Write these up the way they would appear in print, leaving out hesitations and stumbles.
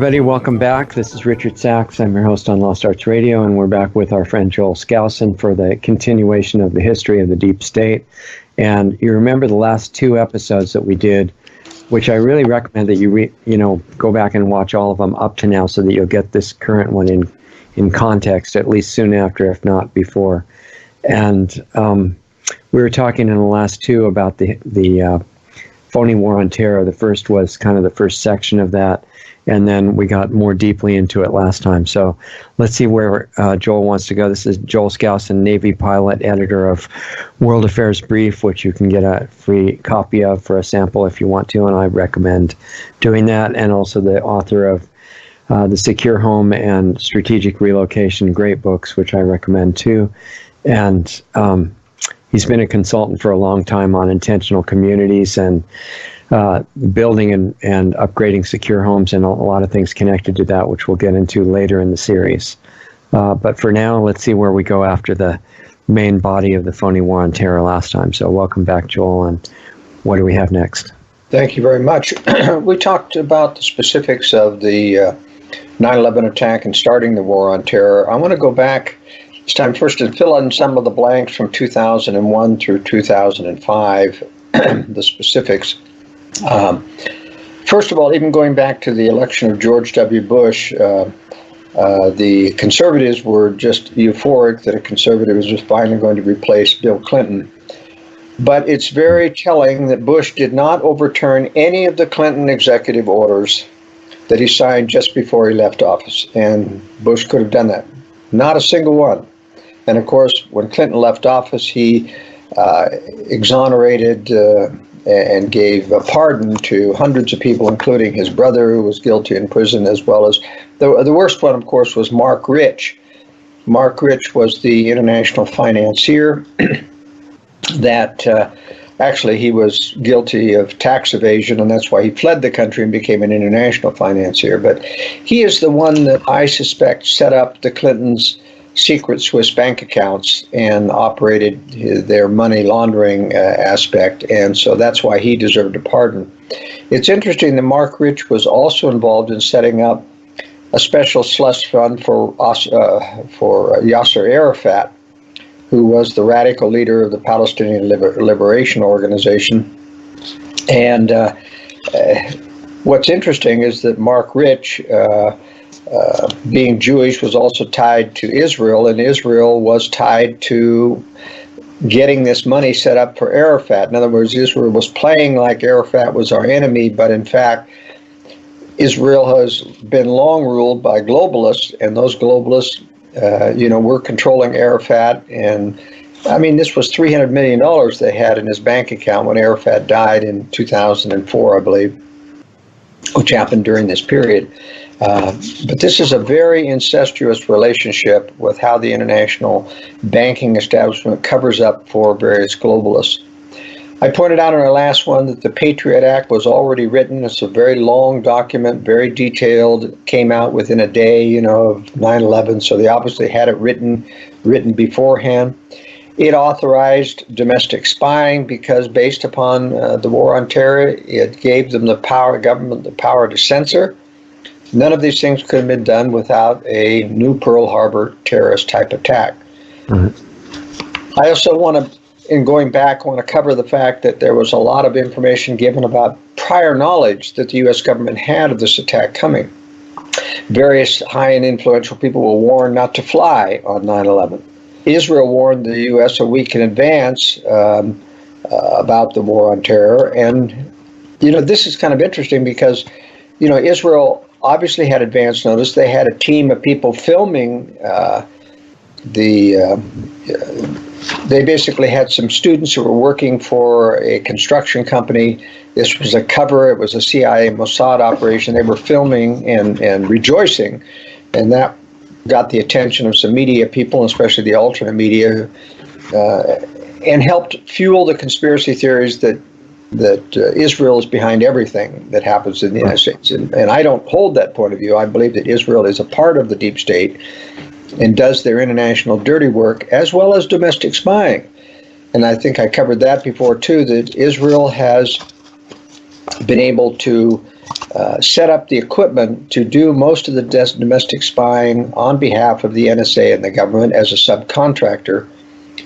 everybody. Welcome back. This is Richard Sachs. I'm your host on Lost Arts Radio, and we're back with our friend Joel Skousen for the continuation of the history of the deep state. And you remember the last two episodes that we did, which I really recommend that you go back and watch all of them up to now, so that you'll get this current one in context, at least soon after, if not before. And we were talking in the last two about the phony war on terror. The first was kind of the first section of that, and then we got more deeply into it last time. So let's see where Joel wants to go. This is Joel Skousen, Navy pilot, editor of World Affairs Brief, which you can get a free copy of for a sample if you want to, and I recommend doing that, and also the author of The Secure Home and Strategic Relocation, great books, which I recommend too. And he's been a consultant for a long time on intentional communities and building and upgrading secure homes, and a lot of things connected to that, which we'll get into later in the series. But for now, let's see where we go after the main body of the phony war on terror last time. So welcome back, Joel, and what do we have next? Thank you very much. We talked about the specifics of the 9/11 attack and starting the war on terror. I want to go back this time first and fill in some of the blanks from 2001 through 2005, the specifics. First of all, even going back to the election of George W. Bush, the conservatives were just euphoric that a conservative was just finally going to replace Bill Clinton. But it's very telling that Bush did not overturn any of the Clinton executive orders that he signed just before he left office. And Bush could have done that. Not a single one. And of course, when Clinton left office, he exonerated and gave a pardon to hundreds of people, including his brother, who was guilty in prison, as well as the worst one, of course, was Mark Rich. Mark Rich was the international financier that actually he was guilty of tax evasion, and that's why he fled the country and became an international financier. But he is the one that I suspect set up the Clintons' secret Swiss bank accounts and operated their money laundering aspect, and so that's why he deserved a pardon. It's interesting that Mark Rich was also involved in setting up a special slush fund for Yasser Arafat, who was the radical leader of the Palestinian Liberation Organization. And what's interesting is that Mark Rich, being Jewish, was also tied to Israel, and Israel was tied to getting this money set up for Arafat. In other words, Israel was playing like Arafat was our enemy, but in fact, Israel has been long ruled by globalists, and those globalists, were controlling Arafat. And I mean, this was $300 million they had in his bank account when Arafat died in 2004, I believe, which happened during this period. But this is a very incestuous relationship with how the international banking establishment covers up for various globalists. I pointed out in our last one that the Patriot Act was already written. It's a very long document, very detailed. It came out within a day, of 9/11, so they obviously had it written beforehand. It authorized domestic spying because, based upon the war on terror, it gave them government the power to censor. None of these things could have been done without a new Pearl Harbor terrorist type attack. Mm-hmm. I also want to cover the fact that there was a lot of information given about prior knowledge that the U.S. government had of this attack coming. Various high and influential people were warned not to fly on 9/11. Israel warned the U.S. a week in advance about the war on terror. And, this is kind of interesting because, Israel obviously had advance notice. They had a team of people filming they basically had some students who were working for a construction company. This was a cover. It was a CIA Mossad operation. They were filming and rejoicing, and that got the attention of some media people, especially the alternate media, and helped fuel the conspiracy theories that Israel is behind everything that happens in the United States. And I don't hold that point of view. I believe that Israel is a part of the deep state and does their international dirty work as well as domestic spying. And I think I covered that before too, that Israel has been able to set up the equipment to do most of the domestic spying on behalf of the NSA and the government as a subcontractor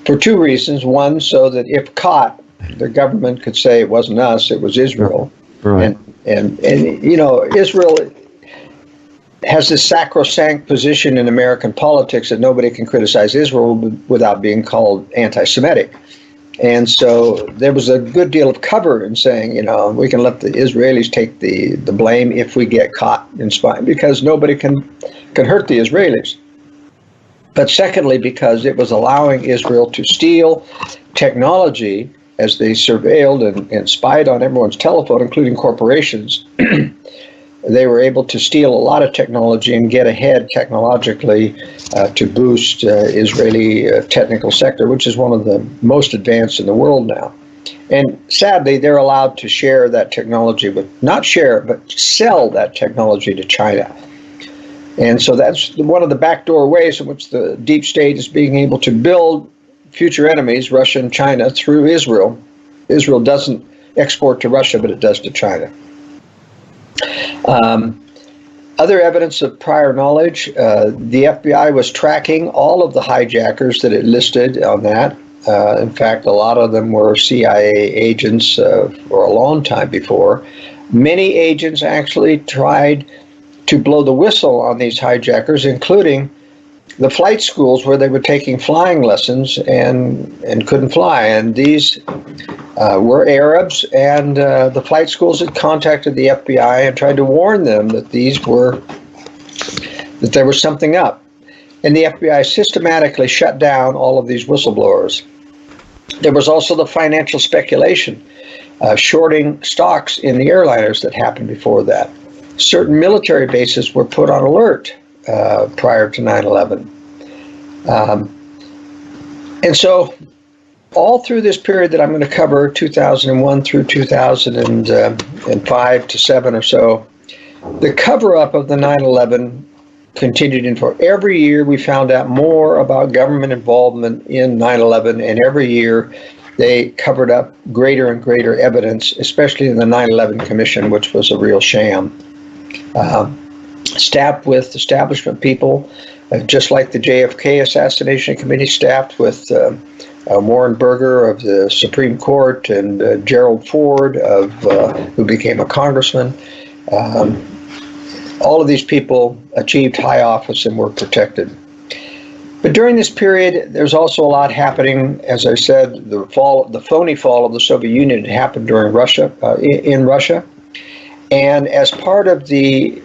for two reasons. One, so that if caught, the government could say it wasn't us, it was Israel. Right. And you know, Israel has this sacrosanct position in American politics that nobody can criticize Israel without being called anti-Semitic. And so there was a good deal of cover in saying, you know, we can let the Israelis take the blame if we get caught in spying, because nobody can hurt the Israelis. But secondly, because it was allowing Israel to steal technology as they surveilled and spied on everyone's telephone, including corporations. They were able to steal a lot of technology and get ahead technologically to boost Israeli technical sector, which is one of the most advanced in the world now. And sadly, they're allowed to share that technology not share, but sell that technology to China. And so that's one of the backdoor ways in which the deep state is being able to build future enemies, Russia and China, through Israel. Israel doesn't export to Russia, but it does to China. Other evidence of prior knowledge, the FBI was tracking all of the hijackers that it listed on that. In fact, a lot of them were CIA agents for a long time before. Many agents actually tried to blow the whistle on these hijackers, including the flight schools where they were taking flying lessons and couldn't fly. And these were Arabs, and the flight schools had contacted the FBI and tried to warn them that there was something up. And the FBI systematically shut down all of these whistleblowers. There was also the financial speculation, shorting stocks in the airliners that happened before that. Certain military bases were put on alert prior to 9/11. And so all through this period that I'm going to cover, 2001 through 2005 to 7 or so, the cover-up of the 9/11 continued. And for every year we found out more about government involvement in 9/11, and every year they covered up greater and greater evidence, especially in the 9/11 Commission, which was a real sham. Staffed with establishment people, just like the JFK Assassination Committee, staffed with Warren Burger of the Supreme Court and Gerald Ford who became a congressman. All of these people achieved high office and were protected. But during this period, there's also a lot happening. As I said, the phony fall of the Soviet Union had happened during in Russia. And as part of the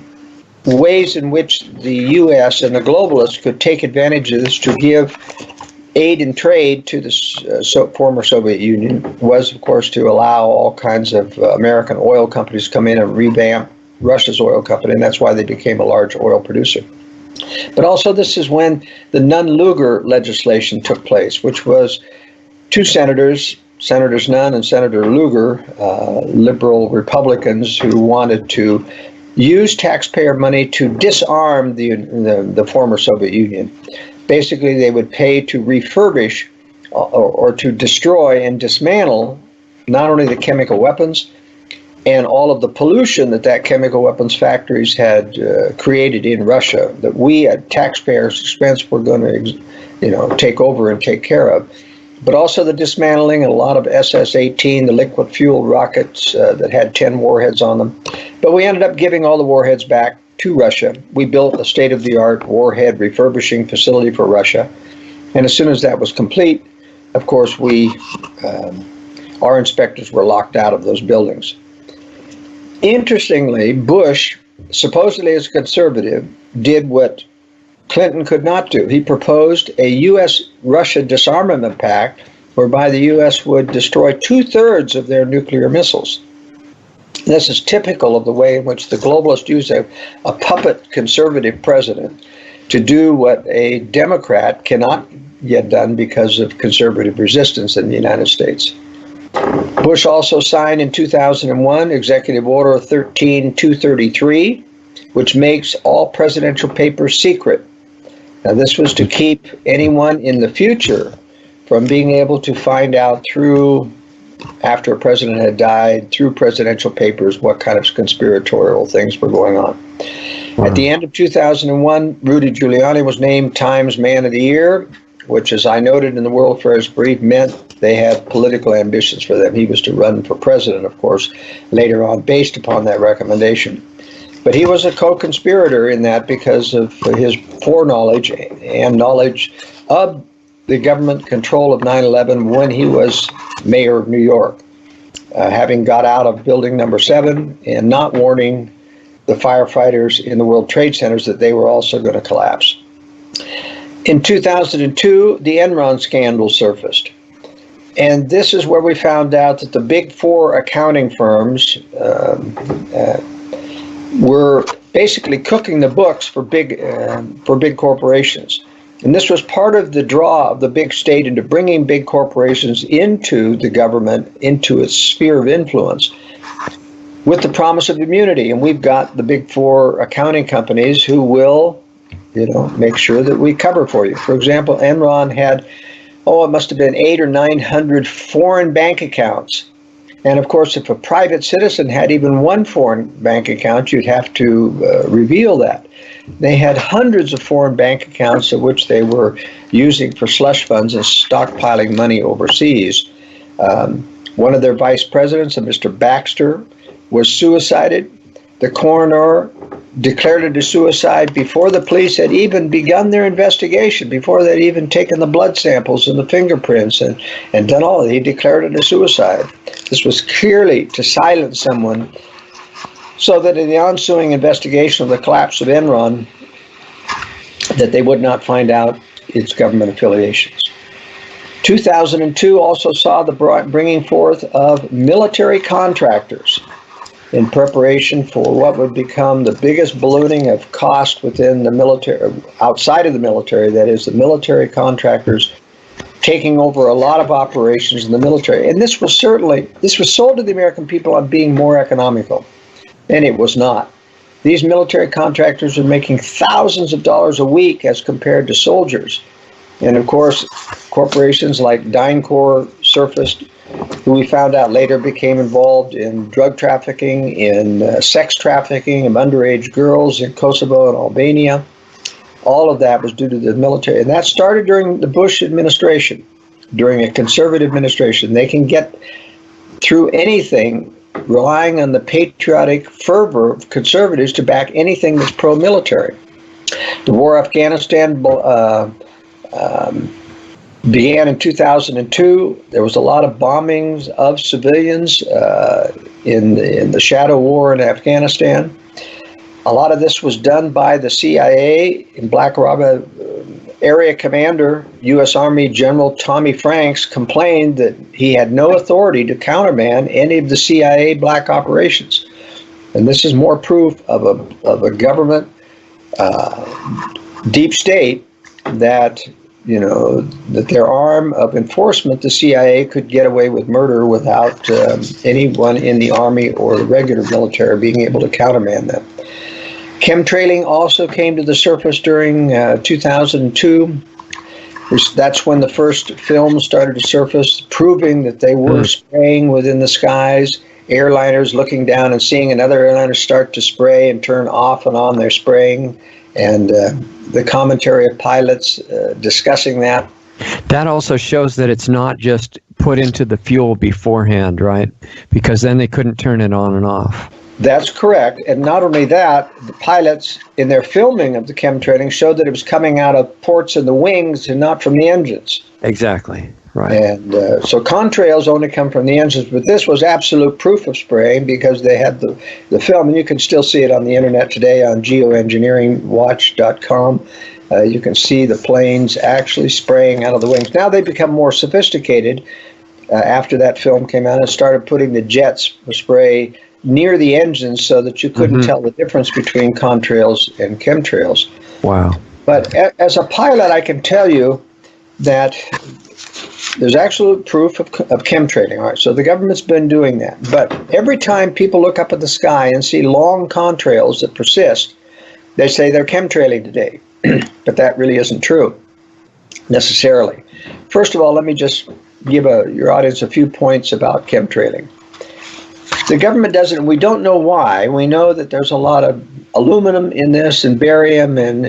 ways in which the U.S. and the globalists could take advantage of this to give aid and trade to the former Soviet Union was, of course, to allow all kinds of American oil companies to come in and revamp Russia's oil company, and that's why they became a large oil producer. But also this is when the Nunn-Lugar legislation took place, which was two senators, Senators Nunn and Senator Lugar, liberal Republicans who wanted to use taxpayer money to disarm the former Soviet Union. Basically, they would pay to refurbish or to destroy and dismantle not only the chemical weapons and all of the pollution that chemical weapons factories had created in Russia, that we at taxpayers' expense were going to, take over and take care of, but also the dismantling and a lot of SS-18, the liquid fuel rockets that had 10 warheads on them. But we ended up giving all the warheads back to Russia. We built a state-of-the-art warhead refurbishing facility for Russia. And as soon as that was complete, of course, our inspectors were locked out of those buildings. Interestingly, Bush, supposedly as a conservative, did what Clinton could not do. He proposed a U.S.-Russia disarmament pact whereby the U.S. would destroy 2/3 of their nuclear missiles. This is typical of the way in which the globalists use a puppet conservative president to do what a Democrat cannot get done because of conservative resistance in the United States. Bush also signed in 2001 Executive Order 13233, which makes all presidential papers secret. Now, this was to keep anyone in the future from being able to find out through after a president had died, through presidential papers, what kind of conspiratorial things were going on. At the end of 2001, Rudy Giuliani was named Times Man of the Year, which, as I noted in the World Affairs Brief, meant they had political ambitions for them. He was to run for president, of course, later on, based upon that recommendation. But he was a co-conspirator in that because of his foreknowledge and knowledge of the government control of 9/11 when he was mayor of New York, having got out of building number 7 and not warning the firefighters in the World Trade Centers that they were also going to collapse. In 2002, the Enron scandal surfaced. And this is where we found out that the big 4 accounting firms were basically cooking the books for big corporations. And this was part of the draw of the big state into bringing big corporations into the government, into its sphere of influence, with the promise of immunity. And we've got the big 4 accounting companies who will, make sure that we cover for you. For example, Enron had, it must have been 800 or 900 foreign bank accounts. And of course, if a private citizen had even one foreign bank account, you'd have to reveal that. They had hundreds of foreign bank accounts of which they were using for slush funds and stockpiling money overseas. One of their vice presidents, a Mr. Baxter, was suicided. The coroner declared it a suicide before the police had even begun their investigation, before they'd even taken the blood samples and the fingerprints and done all of it. He declared it a suicide. This was clearly to silence someone so that in the ensuing investigation of the collapse of Enron, that they would not find out its government affiliations. 2002 also saw the bringing forth of military contractors in preparation for what would become the biggest ballooning of cost within the military, outside of the military, that is, the military contractors taking over a lot of operations in the military. And this was sold to the American people on being more economical, and it was not. These military contractors are making thousands of dollars a week as compared to soldiers. And of course, corporations like DynCorp surfaced, who we found out later became involved in drug trafficking, in sex trafficking of underage girls in Kosovo and Albania. All of that was due to the military. And that started during the Bush administration, during a conservative administration. They can get through anything relying on the patriotic fervor of conservatives to back anything that's pro-military. The war in Afghanistan began in 2002. There was a lot of bombings of civilians in the shadow war in Afghanistan. A lot of this was done by the CIA. In Black Rock, Area Commander, U.S. Army General Tommy Franks, complained that he had no authority to countermand any of the CIA black operations. And this is more proof of a government deep state that that their arm of enforcement, the CIA, could get away with murder without anyone in the Army or the regular military being able to countermand them. Chemtrailing also came to the surface during 2002. That's when the first films started to surface, proving that they were spraying within the skies. Airliners looking down and seeing another airliner start to spray and turn off and on their spraying, and the commentary of pilots discussing that. That also shows that it's not just put into the fuel beforehand, right? Because then they couldn't turn it on and off. That's correct. And not only that, the pilots in their filming of the chemtrailing showed that it was coming out of ports in the wings and not from the engines. Exactly. Right. And so contrails only come from the engines, but this was absolute proof of spraying because they had the film, and you can still see it on the internet today on geoengineeringwatch.com. You can see the planes actually spraying out of the wings. Now they become more sophisticated after that film came out and started putting the jets of spray near the engines so that you couldn't tell the difference between contrails and chemtrails. Wow. But as a pilot, I can tell you that there's absolute proof of chemtrailing. All right, so the government's been doing that. But every time people look up at the sky and see long contrails that persist, they say they're chemtrailing today. But that really isn't true, necessarily. First of all, let me just give your audience a few points about chemtrailing. The government doesn't, we don't know why. We know that there's a lot of aluminum in this and barium, and,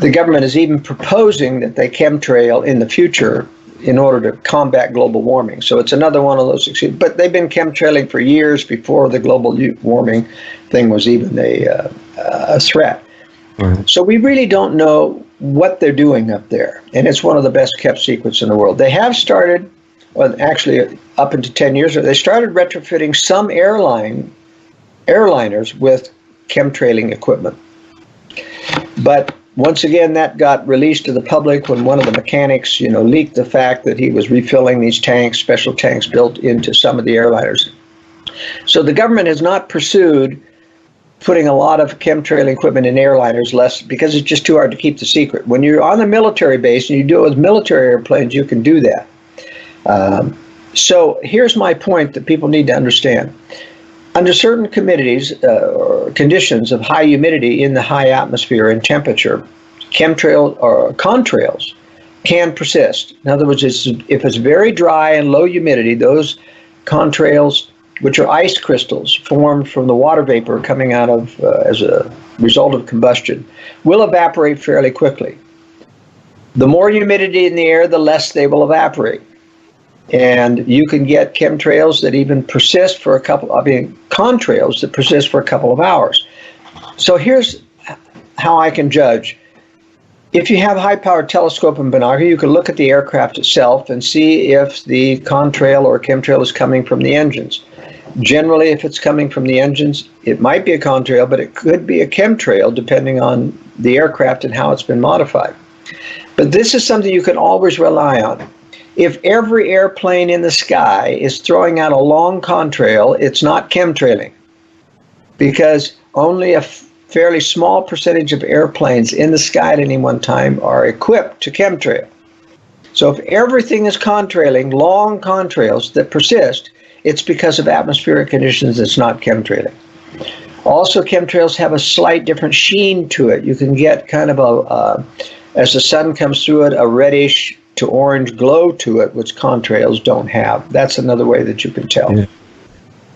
the government is even proposing that they chemtrail in the future in order to combat global warming. So it's another one of those, but they've been chemtrailing for years before the global warming thing was even a threat. Right. So we really don't know what they're doing up there, and it's one of the best kept secrets in the world. They have started, well, actually up into 10 years ago, they started retrofitting some airliners with chemtrailing equipment. But once again, that got released to the public when one of the mechanics, leaked the fact that he was refilling these tanks, special tanks built into some of the airliners. So the government has not pursued putting a lot of chemtrailing equipment in airliners, less because it's just too hard to keep the secret. When you're on a military base and you do it with military airplanes, you can do that. So here's my point that people need to understand. Under certain or conditions of high humidity in the high atmosphere and temperature, chemtrails or contrails can persist. In other words, if it's very dry and low humidity, those contrails, which are ice crystals formed from the water vapor coming out of as a result of combustion, will evaporate fairly quickly. The more humidity in the air, the less they will evaporate. And you can get chemtrails that even persist for contrails that persist for a couple of hours. So here's how I can judge. If you have a high-powered telescope and binocular, you can look at the aircraft itself and see if the contrail or chemtrail is coming from the engines. Generally, if it's coming from the engines, it might be a contrail, but it could be a chemtrail depending on the aircraft and how it's been modified. But this is something you can always rely on. If every airplane in the sky is throwing out a long contrail, it's not chemtrailing, because only a fairly small percentage of airplanes in the sky at any one time are equipped to chemtrail. So if everything is contrailing, long contrails that persist, it's because of atmospheric conditions. It's not chemtrailing. Also, chemtrails have a slight different sheen to it. You can get kind of as the sun comes through it, a reddish to orange glow to it, which contrails don't have. That's another way that you can tell. Yeah.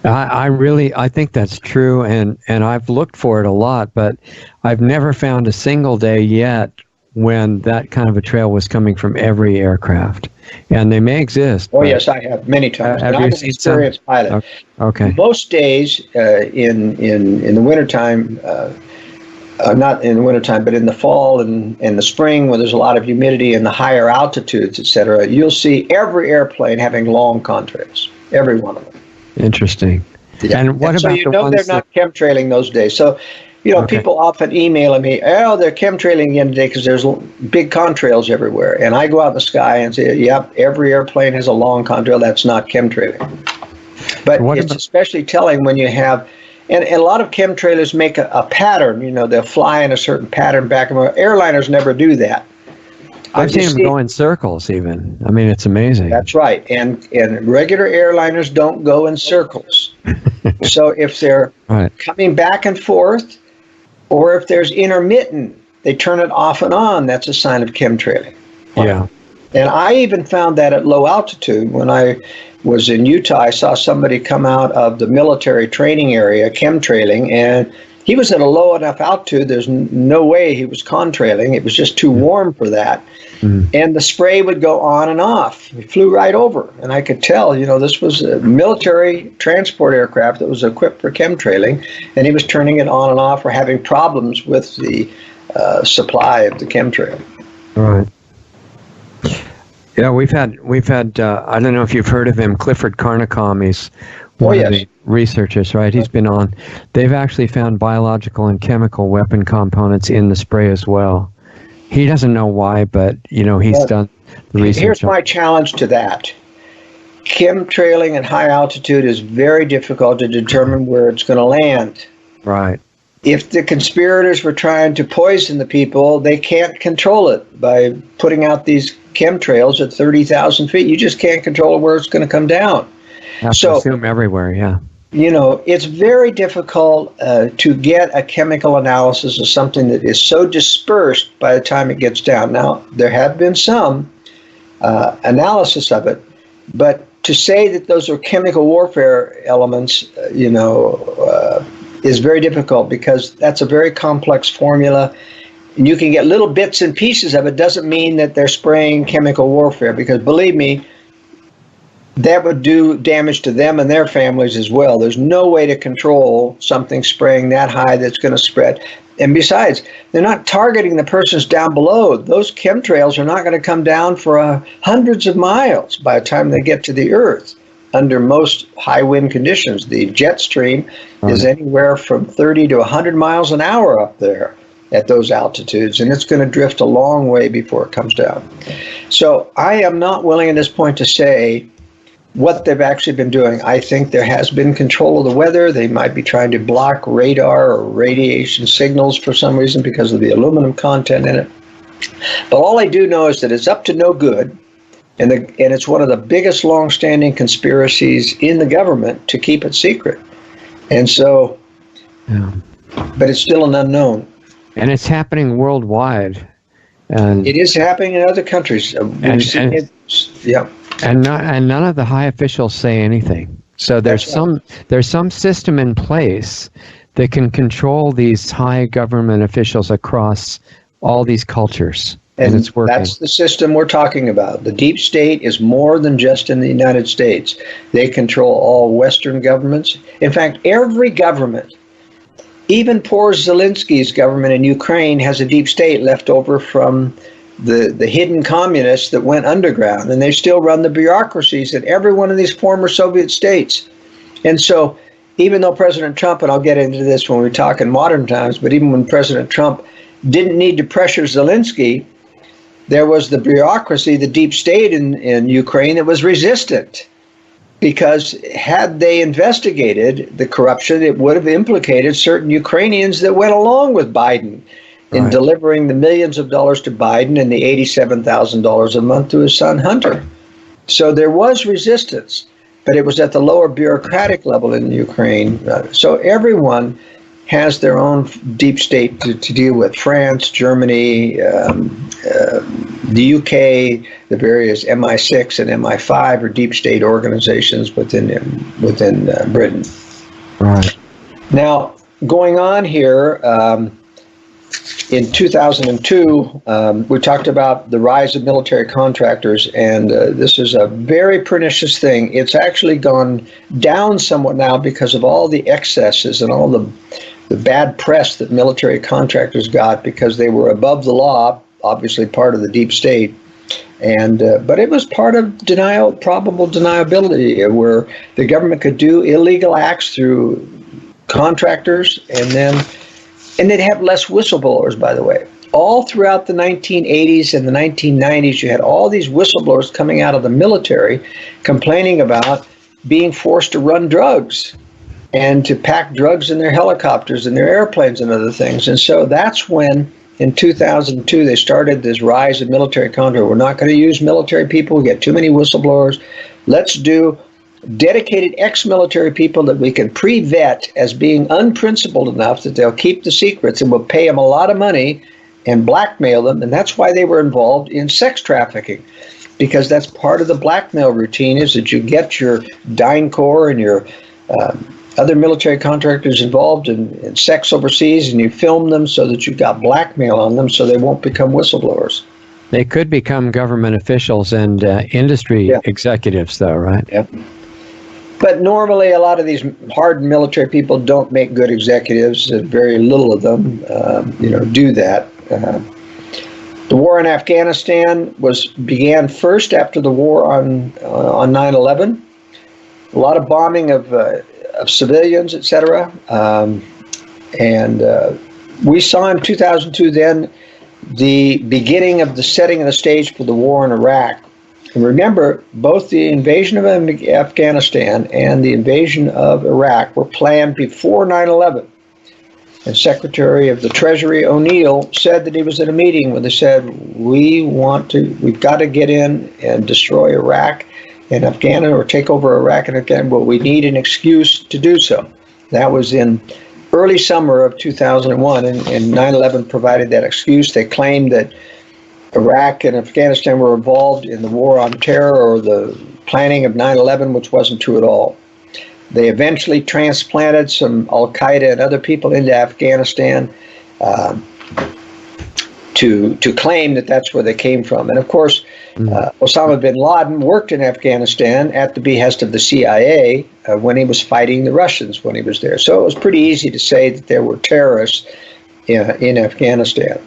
I think that's true, and I've looked for it a lot, but I've never found a single day yet when that kind of a trail was coming from every aircraft. And they may exist. Oh, yes, I have many times. Have you seen some? I'm an experienced pilot. Okay. Most days in the wintertime, not in the wintertime, but in the fall and in the spring, when there's a lot of humidity and the higher altitudes, etc., you'll see every airplane having long contrails, every one of them. Interesting. Yeah. And what about the ones they're not chemtrailing those days. So, people often email me, oh, they're chemtrailing again today because there's big contrails everywhere. And I go out in the sky and say, yep, every airplane has a long contrail. That's not chemtrailing. But it's especially telling when you have, and a lot of chemtrailers make a pattern. They'll fly in a certain pattern back and forth. Airliners never do that. I've seen them go in circles even. I mean, it's amazing. That's right. And regular airliners don't go in circles. So if they're coming back and forth, or if there's intermittent, they turn it off and on, that's a sign of chemtrailing. Yeah. And I even found that at low altitude. When I was in Utah, I saw somebody come out of the military training area, chemtrailing, and he was at a low enough altitude, there's no way he was contrailing. It was just too warm for that. Mm-hmm. And the spray would go on and off. He flew right over. And I could tell, this was a military transport aircraft that was equipped for chemtrailing, and he was turning it on and off or having problems with the supply of the chemtrail. All right. Yeah, we've had. I don't know if you've heard of him, Clifford Carnicom. He's one of the researchers, right? He's been on. They've actually found biological and chemical weapon components in the spray as well. He doesn't know why, but he's done the research. Here's my challenge to that. Chemtrailing at high altitude is very difficult to determine where it's going to land. Right. If the conspirators were trying to poison the people, they can't control it by putting out these chemtrails at 30,000 feet. You just can't control where it's going to come down. Have to assume everywhere, yeah. It's very difficult to get a chemical analysis of something that is so dispersed by the time it gets down. Now, there have been some, analysis of it. But to say that those are chemical warfare elements, is very difficult, because that's a very complex formula. And you can get little bits and pieces of it. Doesn't mean that they're spraying chemical warfare, because believe me, that would do damage to them and their families as well. There's no way to control something spraying that high that's going to spread. And besides, they're not targeting the persons down below. Those chemtrails are not going to come down for hundreds of miles by the time they get to the Earth under most high wind conditions. The jet stream is anywhere from 30 to 100 miles an hour up there at those altitudes, and it's going to drift a long way before it comes down. So I am not willing at this point to say what they've actually been doing. I think there has been control of the weather. They might be trying to block radar or radiation signals for some reason because of the aluminum content in it. But all I do know is that it's up to no good, and it's one of the biggest long-standing conspiracies in the government to keep it secret. And so, but it's still an unknown. And it's happening worldwide. And it is happening in other countries. And none of the high officials say anything. So there's some system in place that can control these high government officials across all these cultures. And it's working. That's the system we're talking about. The deep state is more than just in the United States. They control all Western governments. In fact, every government, even poor Zelensky's government in Ukraine, has a deep state left over from the hidden communists that went underground, and they still run the bureaucracies in every one of these former Soviet states. And so even though President Trump, and I'll get into this when we talk in modern times, but even when President Trump didn't need to pressure Zelensky, there was the bureaucracy, the deep state in Ukraine that was resistant, because had they investigated the corruption, it would have implicated certain Ukrainians that went along with Biden in delivering the millions of dollars to Biden and the $87,000 a month to his son Hunter. So there was resistance, but it was at the lower bureaucratic level in Ukraine. So everyone has their own deep state to deal with. France, Germany, the UK, the various MI6 and MI5 are deep state organizations within Britain. Right. Now, going on here, in 2002, we talked about the rise of military contractors, and this is a very pernicious thing. It's actually gone down somewhat now because of all the excesses and all the bad press that military contractors got because they were above the law, obviously part of the deep state. And but it was part of probable deniability, where the government could do illegal acts through contractors, and they'd have less whistleblowers, by the way. All throughout the 1980s and the 1990s, you had all these whistleblowers coming out of the military complaining about being forced to run drugs and to pack drugs in their helicopters and their airplanes and other things. And so that's when, in 2002, they started this rise of military contractors. We're not going to use military people. We get too many whistleblowers. Let's do dedicated ex-military people that we can pre-vet as being unprincipled enough that they'll keep the secrets, and we'll pay them a lot of money and blackmail them. And that's why they were involved in sex trafficking, because that's part of the blackmail routine, is that you get your DynCorp and your other military contractors involved in sex overseas, and you film them so that you've got blackmail on them so they won't become whistleblowers. They could become government officials and industry executives, though, right? Yeah. But normally, a lot of these hardened military people don't make good executives. Very little of them, do that. The war in Afghanistan began first after the war on 9/11. A lot of bombing of civilians, etc. And we saw in 2002 then the beginning of the setting of the stage for the war in Iraq. And remember, both the invasion of Afghanistan and the invasion of Iraq were planned before 9/11. And Secretary of the Treasury O'Neill said that he was at a meeting where they said, we've got to get in and destroy Iraq and Afghanistan, or take over Iraq and Afghanistan, but we need an excuse to do so. That was in early summer of 2001, and 9/11 provided that excuse. They claimed that Iraq and Afghanistan were involved in the war on terror or the planning of 9/11, which wasn't true at all. They eventually transplanted some Al-Qaeda and other people into Afghanistan to claim that that's where they came from. And of course, Osama bin Laden worked in Afghanistan at the behest of the CIA when he was fighting the Russians when he was there. So it was pretty easy to say that there were terrorists in Afghanistan.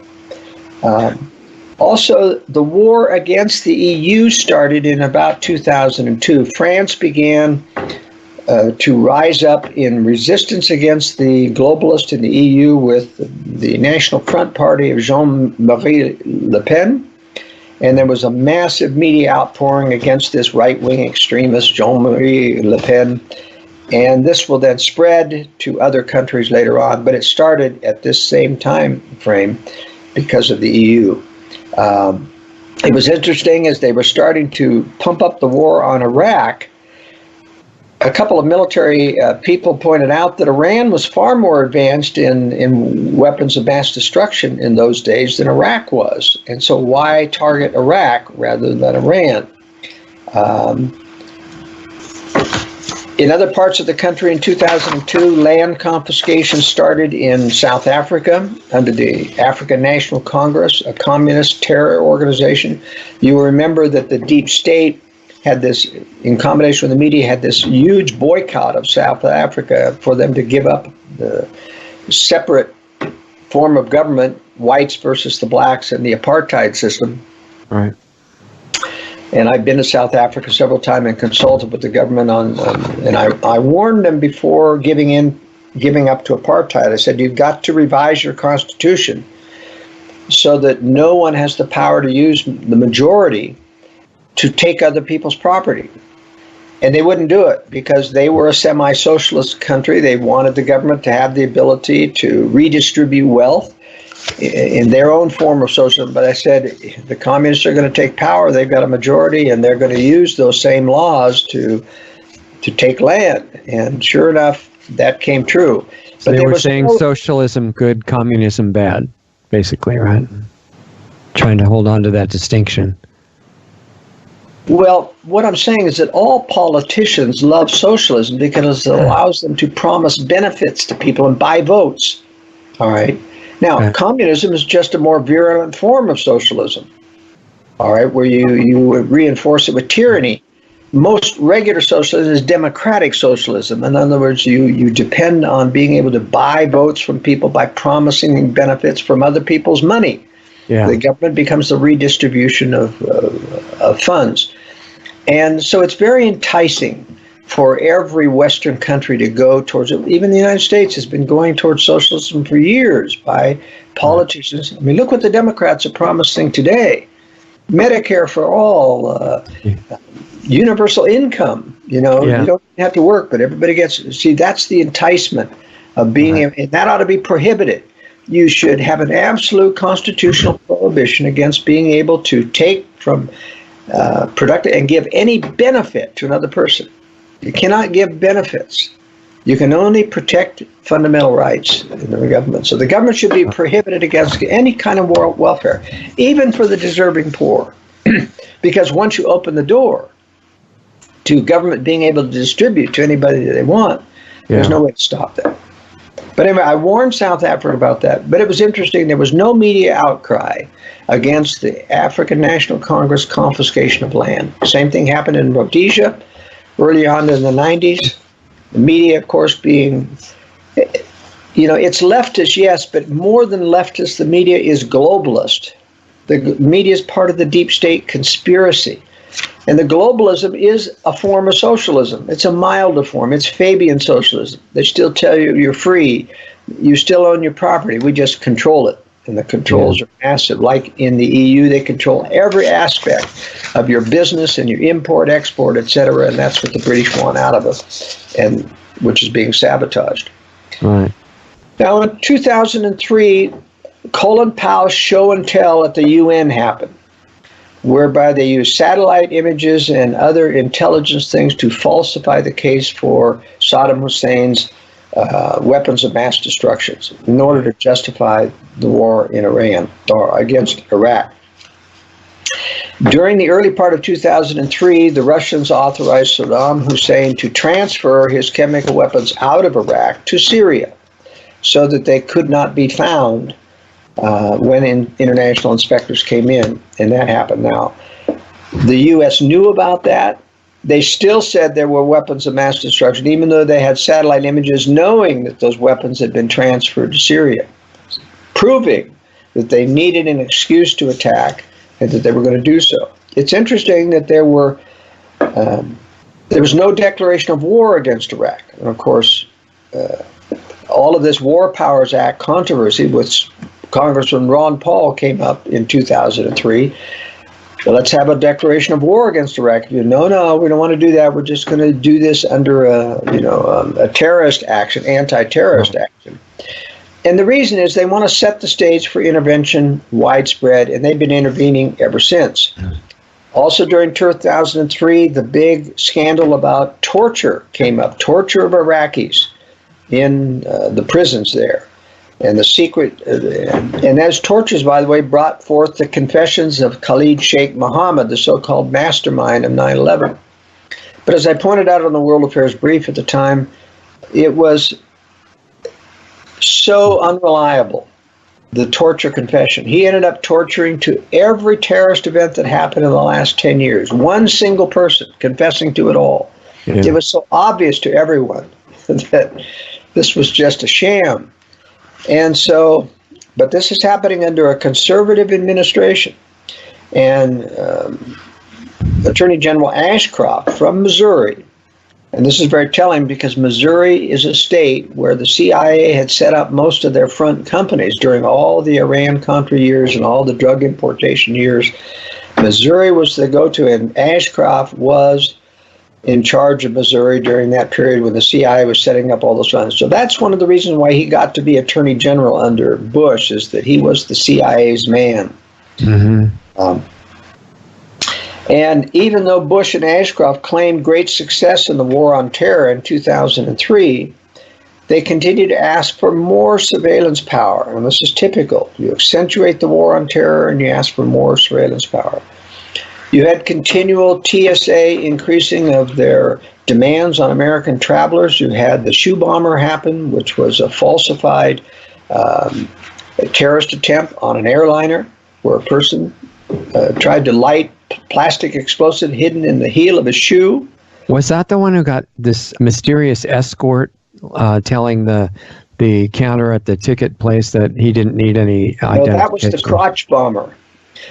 Also, the war against the EU started in about 2002. France began to rise up in resistance against the globalists in the EU with the National Front Party of Jean-Marie Le Pen. And there was a massive media outpouring against this right-wing extremist, Jean-Marie Le Pen. And this will then spread to other countries later on. But it started at this same time frame because of the EU. It was interesting as they were starting to pump up the war on Iraq. A couple of military people pointed out that Iran was far more advanced in weapons of mass destruction in those days than Iraq was. And so why target Iraq rather than Iran? In other parts of the country in 2002, land confiscation started in South Africa under the African National Congress, a communist terror organization. You will remember that the deep state had this, in combination with the media, had this huge boycott of South Africa for them to give up the separate form of government, whites versus the blacks, and the apartheid system. Right. And I've been to South Africa several times and consulted with the government on and I warned them before giving up to apartheid. I said, you've got to revise your constitution so that no one has the power to use the majority to take other people's property. And they wouldn't do it because they were a semi-socialist country. They wanted the government to have the ability to redistribute wealth in their own form of socialism. But I said, the communists are going to take power. They've got a majority, and they're going to use those same laws to take land. And sure enough, that came true. So they were saying socialism good, communism bad, basically, right? Trying to hold on to that distinction. Well, what I'm saying is that all politicians love socialism because it allows them to promise benefits to people and buy votes. All right. Now, communism is just a more virulent form of socialism. All right, where you reinforce it with tyranny. Most regular socialism is democratic socialism. In other words, you depend on being able to buy votes from people by promising benefits from other people's money. Yeah. The government becomes the redistribution of funds. And so it's very enticing for every Western country to go towards it. Even the United States has been going towards socialism for years by politicians. I mean, look what the Democrats are promising today. Medicare for all, universal income, you don't have to work, but everybody gets, see, that's the enticement of being, and that ought to be prohibited. You should have an absolute constitutional prohibition against being able to take from productive and give any benefit to another person. You cannot give benefits. You can only protect fundamental rights in the government. So the government should be prohibited against any kind of welfare, even for the deserving poor. Because once you open the door to government being able to distribute to anybody that they want, there's no way to stop that. But anyway, I warned South Africa about that. But it was interesting. There was no media outcry against the African National Congress confiscation of land. Same thing happened in Rhodesia early on in the 90s. The media, of course, being, it's leftist, yes, but more than leftist, the media is globalist. The media is part of the deep state conspiracy. And the globalism is a form of socialism. It's a milder form. It's Fabian socialism. They still tell you you're free. You still own your property. We just control it. And the controls are massive. Like in the EU, they control every aspect of your business and your import, export, etc. And that's what the British want out of us, and which is being sabotaged. Right. Now, in 2003, Colin Powell's show and tell at the UN happened, whereby they used satellite images and other intelligence things to falsify the case for Saddam Hussein's weapons of mass destruction in order to justify the war in Iran or against Iraq. During the early part of 2003, the Russians authorized Saddam Hussein to transfer his chemical weapons out of Iraq to Syria so that they could not be found when international inspectors came in, and that happened now. The U.S. knew about that. They still said there were weapons of mass destruction, even though they had satellite images knowing that those weapons had been transferred to Syria, proving that they needed an excuse to attack and that they were going to do so. It's interesting that there was no declaration of war against Iraq. And of course, all of this War Powers Act controversy with Congressman Ron Paul came up in 2003. Well, let's have a declaration of war against Iraq. No, we don't want to do that. We're just going to do this under a terrorist action, anti-terrorist action. And the reason is they want to set the stage for intervention widespread, and they've been intervening ever since. Also during 2003, the big scandal about torture came up, torture of Iraqis in the prisons there. And the secret, and those tortures, by the way, brought forth the confessions of Khalid Sheikh Mohammed, the so-called mastermind of 9/11. But as I pointed out on the World Affairs Brief at the time, it was so unreliable, the torture confession. He ended up torturing to every terrorist event that happened in the last 10 years. One single person confessing to it all. Yeah. It was so obvious to everyone that this was just a sham. And so, but this is happening under a conservative administration. And Attorney General Ashcroft from Missouri, and this is very telling because Missouri is a state where the CIA had set up most of their front companies during all the Iran-Contra years and all the drug importation years. Missouri was the go-to, and Ashcroft was in charge of Missouri during that period when the CIA was setting up all those funds. So that's one of the reasons why he got to be Attorney General under Bush, is that he was the CIA's man. Mm-hmm. And even though Bush and Ashcroft claimed great success in the war on terror in 2003, they continued to ask for more surveillance power. And this is typical. You accentuate the war on terror and you ask for more surveillance power. You had continual TSA increasing of their demands on American travelers. You had the shoe bomber happen, which was a falsified terrorist attempt on an airliner where a person tried to light plastic explosive hidden in the heel of a shoe. Was that the one who got this mysterious escort telling the counter at the ticket place that he didn't need any identification? No, that was the crotch bomber.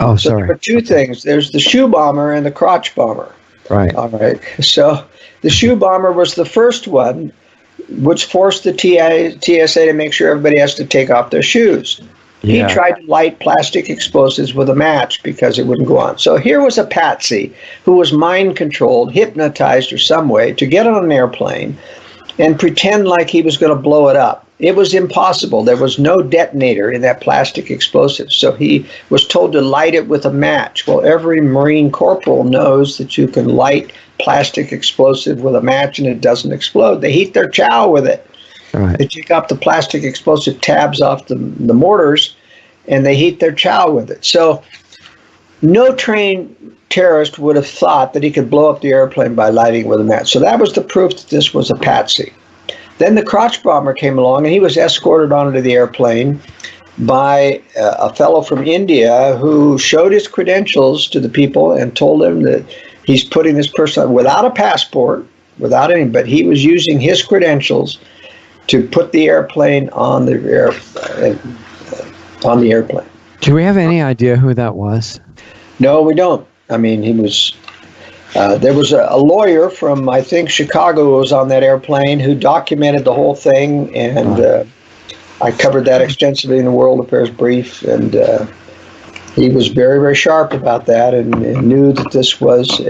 Oh, so sorry. There are two things. There's the shoe bomber and the crotch bomber. Right. All right. So the shoe bomber was the first one, which forced the TSA to make sure everybody has to take off their shoes. Yeah. He tried to light plastic explosives with a match because it wouldn't go on. So here was a patsy who was mind-controlled, hypnotized or some way to get on an airplane and pretend like he was going to blow it up. It was impossible. There was no detonator in that plastic explosive. So he was told to light it with a match. Well, every Marine corporal knows that you can light plastic explosive with a match and it doesn't explode. They heat their chow with it. Right. They take off the plastic explosive tabs off the mortars and they heat their chow with it. So no trained terrorist would have thought that he could blow up the airplane by lighting it with a match. So that was the proof that this was a patsy. Then the crotch bomber came along, and he was escorted onto the airplane by a fellow from India who showed his credentials to the people and told them that he's putting this person without a passport, without any, but he was using his credentials to put the airplane on the airplane. Do we have any idea who that was? No, we don't. I mean, he was. There was a lawyer from, I think, Chicago who was on that airplane who documented the whole thing, and I covered that extensively in the World Affairs Brief, and he was very, very sharp about that and knew that this was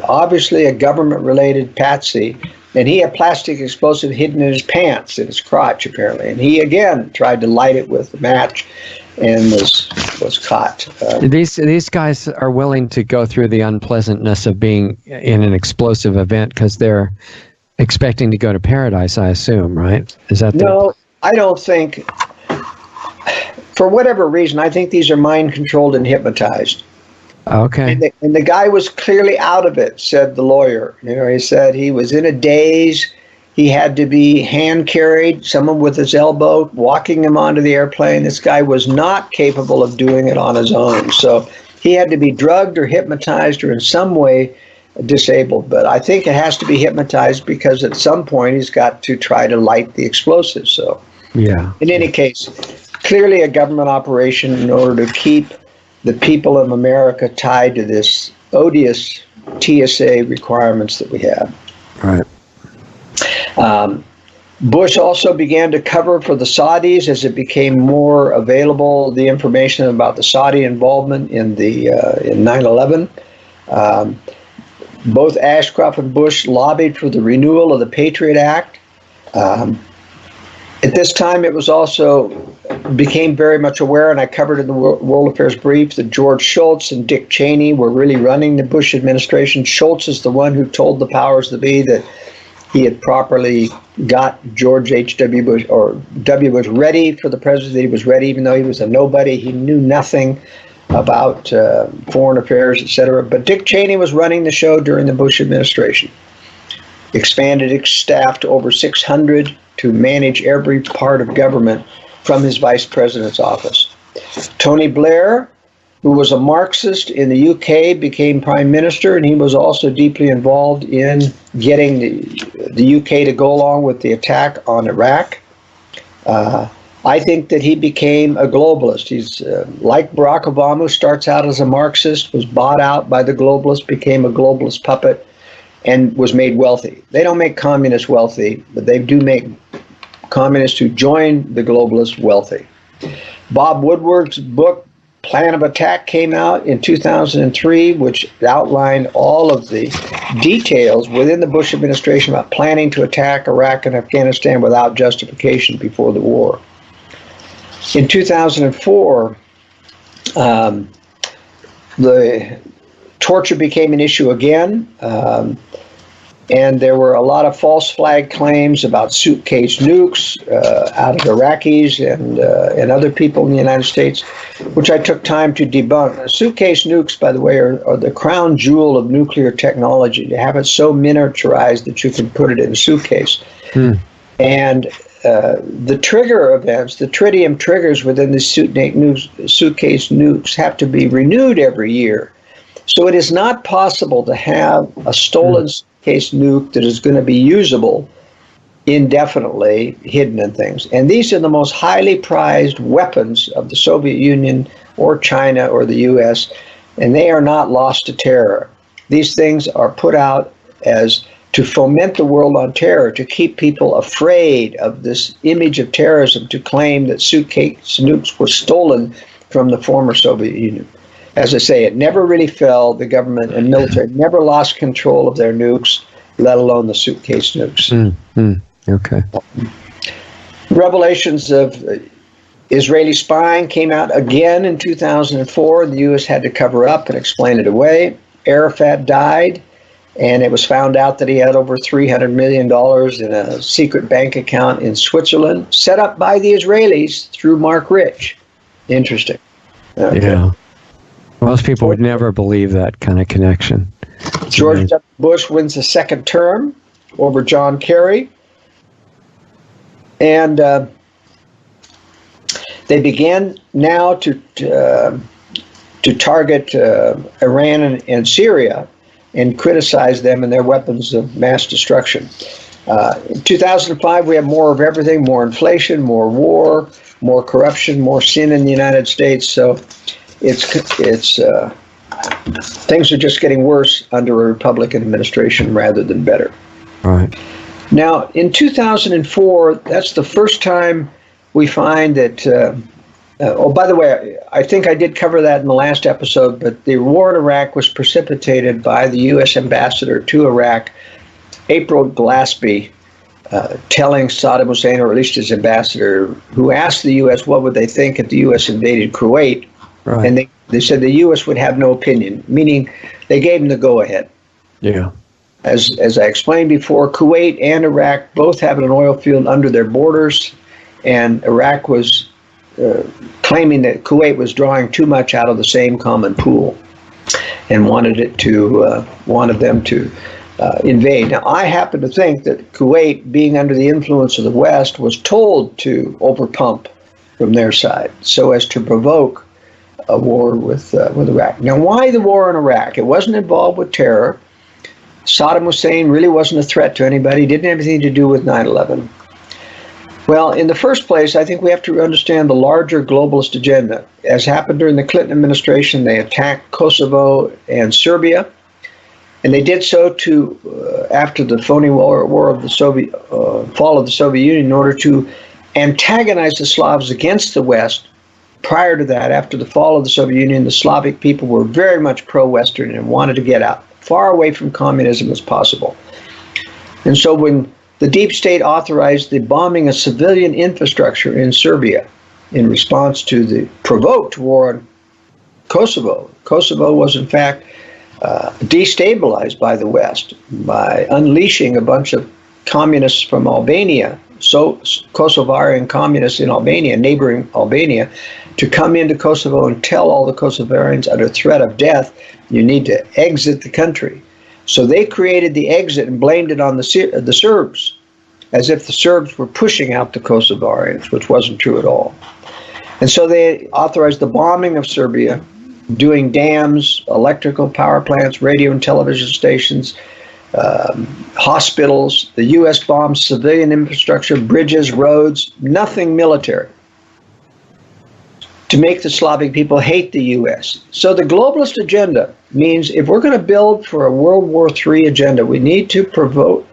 obviously a government-related patsy, and he had plastic explosive hidden in his pants, in his crotch, apparently, and he, again, tried to light it with a match and was caught. These guys are willing to go through the unpleasantness of being in an explosive event because they're expecting to go to paradise, I assume, right? Is that No, I don't think. For whatever reason, I think these are mind-controlled and hypnotized. Okay. And the guy was clearly out of it, said the lawyer. He said he was in a daze. He had to be hand carried, someone with his elbow, walking him onto the airplane. This guy was not capable of doing it on his own. So he had to be drugged or hypnotized or in some way disabled. But I think it has to be hypnotized because at some point he's got to try to light the explosives. So yeah. In any case, clearly a government operation in order to keep the people of America tied to this odious TSA requirements that we have. Right. Bush also began to cover for the Saudis as it became more available, the information about the Saudi involvement in 9/11. Both Ashcroft and Bush lobbied for the renewal of the Patriot Act. At this time, it was also became very much aware, and I covered in the World Affairs Brief, that George Shultz and Dick Cheney were really running the Bush administration. Shultz is the one who told the powers that be that he had properly got George H.W. Bush, or W. Bush, ready for the presidency. He was ready, even though he was a nobody. He knew nothing about foreign affairs, etc. But Dick Cheney was running the show during the Bush administration. Expanded its staff to over 600 to manage every part of government from his vice president's office. Tony Blair, who was a Marxist in the UK, became prime minister, and he was also deeply involved in getting the UK to go along with the attack on Iraq. I think that he became a globalist. He's like Barack Obama, who starts out as a Marxist, was bought out by the globalists, became a globalist puppet, and was made wealthy. They don't make communists wealthy, but they do make communists who join the globalists wealthy. Bob Woodward's book, Plan of Attack, came out in 2003, which outlined all of the details within the Bush administration about planning to attack Iraq and Afghanistan without justification before the war. In 2004, the torture became an issue again, and there were a lot of false flag claims about suitcase nukes out of Iraqis and other people in the United States, which I took time to debunk. Suitcase nukes, by the way, are the crown jewel of nuclear technology. To have it so miniaturized that you can put it in a suitcase. And the trigger events, the tritium triggers within the suitcase nukes have to be renewed every year. So it is not possible to have a stolen suitcase nuke that is going to be usable indefinitely, hidden in things. And these are the most highly prized weapons of the Soviet Union or China or the U.S., and they are not lost to terror. These things are put out as to foment the world on terror, to keep people afraid of this image of terrorism, to claim that suitcase nukes were stolen from the former Soviet Union. As I say, it never really fell. The government and military never lost control of their nukes, let alone the suitcase nukes. Okay. Revelations of Israeli spying came out again in 2004. The U.S. had to cover up and explain it away. Arafat died, and it was found out that he had over $300 million in a secret bank account in Switzerland, set up by the Israelis through Mark Rich. Interesting. Okay. Yeah. Most people would never believe that kind of connection. George W. Bush wins a second term over John Kerry. And they began now to target Iran and Syria and criticize them and their weapons of mass destruction. In 2005, we have more of everything, more inflation, more war, more corruption, more sin in the United States. So it's things are just getting worse under a Republican administration rather than better. Right. Now, in 2004, that's the first time we find that, oh, by the way, I think I did cover that in the last episode, but the war in Iraq was precipitated by the U.S. ambassador to Iraq, April Glaspie, telling Saddam Hussein, or at least his ambassador, who asked the U.S. what would they think if the U.S. invaded Kuwait. Right. And they said the U.S. would have no opinion, meaning they gave them the go-ahead. Yeah. As I explained before, Kuwait and Iraq both have an oil field under their borders, and Iraq was claiming that Kuwait was drawing too much out of the same common pool. and wanted them to invade. Now, I happen to think that Kuwait, being under the influence of the West, was told to overpump from their side so as to provoke a war with Iraq. Now, why the war in Iraq? It wasn't involved with terror. Saddam Hussein really wasn't a threat to anybody. It didn't have anything to do with 9/11. Well, in the first place, I think we have to understand the larger globalist agenda. As happened during the Clinton administration, they attacked Kosovo and Serbia, and they did so after the phony war of the fall of the Soviet Union in order to antagonize the Slavs against the West. Prior to that, after the fall of the Soviet Union, the Slavic people were very much pro-Western and wanted to get out far away from communism as possible. And so when the deep state authorized the bombing of civilian infrastructure in Serbia in response to the provoked war on Kosovo. Kosovo was, in fact, destabilized by the West by unleashing a bunch of communists from Albania, so Kosovarian communists in Albania, neighboring Albania, to come into Kosovo and tell all the Kosovarians under threat of death, you need to exit the country. So they created the exit and blamed it on the Serbs, as if the Serbs were pushing out the Kosovarians, which wasn't true at all. And so they authorized the bombing of Serbia, doing dams, electrical power plants, radio and television stations, hospitals. The U.S. bombed civilian infrastructure, bridges, roads, nothing military, to make the Slavic people hate the U.S. So the globalist agenda means if we're going to build for a World War III agenda, we need to provoke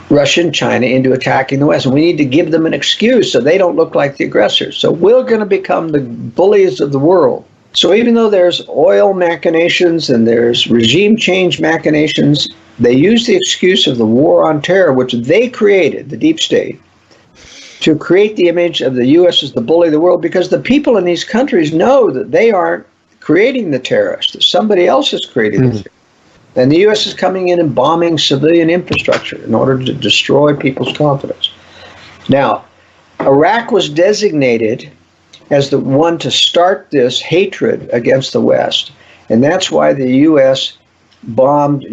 Russia and China into attacking the West. And we need to give them an excuse so they don't look like the aggressors. So we're going to become the bullies of the world. So even though there's oil machinations and there's regime change machinations, they use the excuse of the war on terror, which they created, the deep state, to create the image of the U.S. as the bully of the world, because the people in these countries know that they aren't creating the terrorists, that somebody else is creating the terrorists. And the U.S. is coming in and bombing civilian infrastructure in order to destroy people's confidence. Now, Iraq was designated as the one to start this hatred against the West. And that's why the U.S. bombed,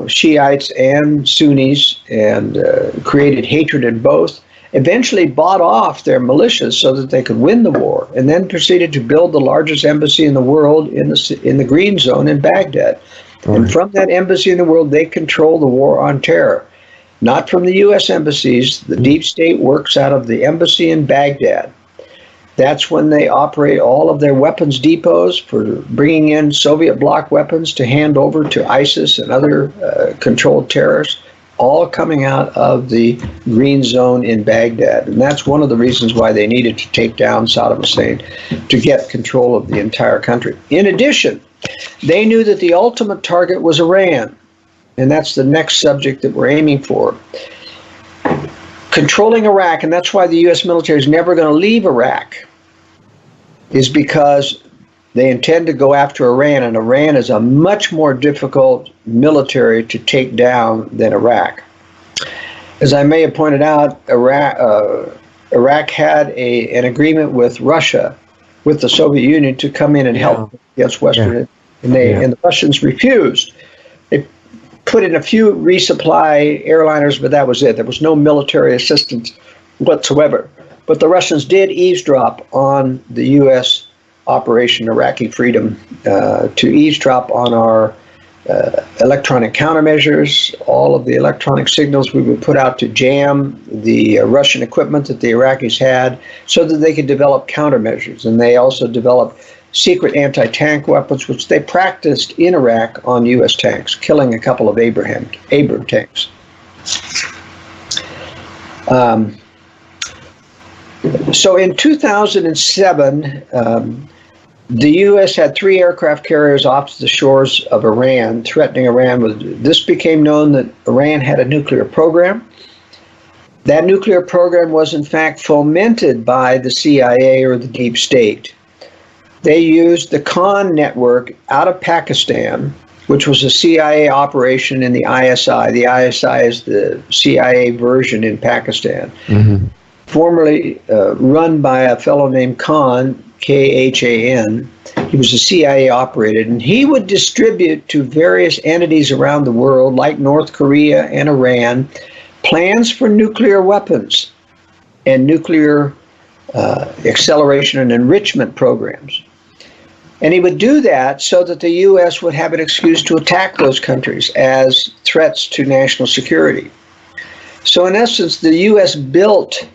Shiites and Sunnis and created hatred in both. Eventually bought off their militias so that they could win the war, and then proceeded to build the largest embassy in the world in the Green Zone in Baghdad. Right. And from that embassy in the world, they control the war on terror. Not from the U.S. embassies. The deep state works out of the embassy in Baghdad. That's when they operate all of their weapons depots for bringing in Soviet bloc weapons to hand over to ISIS and other controlled terrorists, all coming out of the Green Zone in Baghdad. And that's one of the reasons why they needed to take down Saddam Hussein, to get control of the entire country. In addition, they knew that the ultimate target was Iran, and that's the next subject that we're aiming for. Controlling Iraq, and that's why the U.S. military is never going to leave Iraq, is because they intend to go after Iran, and Iran is a much more difficult military to take down than Iraq. As I may have pointed out, Iraq had an agreement with Russia, with the Soviet Union, to come in and help against Western, and the Russians refused. They put in a few resupply airliners, but that was it. There was no military assistance whatsoever. But the Russians did eavesdrop on the U.S. Operation Iraqi Freedom, to eavesdrop on our electronic countermeasures, all of the electronic signals we would put out to jam the Russian equipment that the Iraqis had, so that they could develop countermeasures. And they also developed secret anti-tank weapons, which they practiced in Iraq on U.S. tanks, killing a couple of Abrams tanks. So in 2007, the U.S. had 3 aircraft carriers off the shores of Iran, threatening Iran with. This became known that Iran had a nuclear program. That nuclear program was, in fact, fomented by the CIA or the deep state. They used the Khan network out of Pakistan, which was a CIA operation in the ISI. The ISI is the CIA version in Pakistan. Mm-hmm. Formerly run by a fellow named Khan, Khan. He was a CIA operated, and he would distribute to various entities around the world, like North Korea and Iran, plans for nuclear weapons and nuclear acceleration and enrichment programs. And he would do that so that the U.S. would have an excuse to attack those countries as threats to national security. So in essence, the U.S. built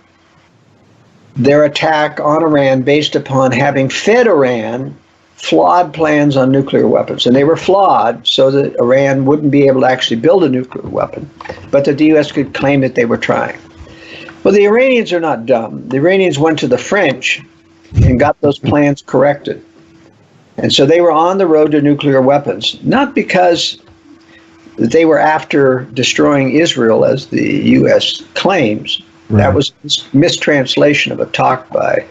their attack on Iran based upon having fed Iran flawed plans on nuclear weapons. And they were flawed so that Iran wouldn't be able to actually build a nuclear weapon, but that the U.S. could claim that they were trying. Well, the Iranians are not dumb. The Iranians went to the French and got those plans corrected. And so they were on the road to nuclear weapons, not because they were after destroying Israel, as the U.S. claims. Right. That was a mistranslation of a talk by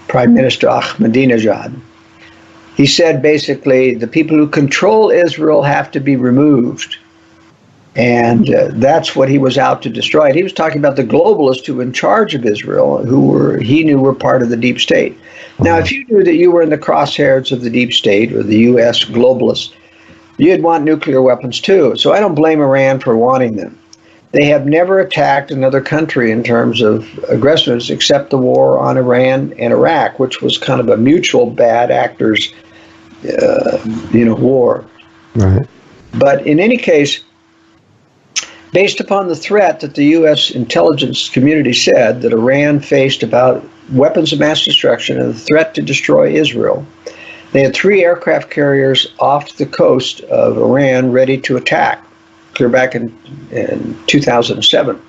Prime Minister Ahmadinejad. He said basically the people who control Israel have to be removed. And that's what he was out to destroy. He was talking about the globalists who were in charge of Israel, he knew were part of the deep state. Now, if you knew that you were in the crosshairs of the deep state or the U.S. globalists, you'd want nuclear weapons too. So I don't blame Iran for wanting them. They have never attacked another country in terms of aggressors except the war on Iran and Iraq, which was kind of a mutual bad actors, war. Right. But in any case, based upon the threat that the U.S. intelligence community said that Iran faced about weapons of mass destruction and the threat to destroy Israel, they had 3 aircraft carriers off the coast of Iran ready to attack, clear back in 2007.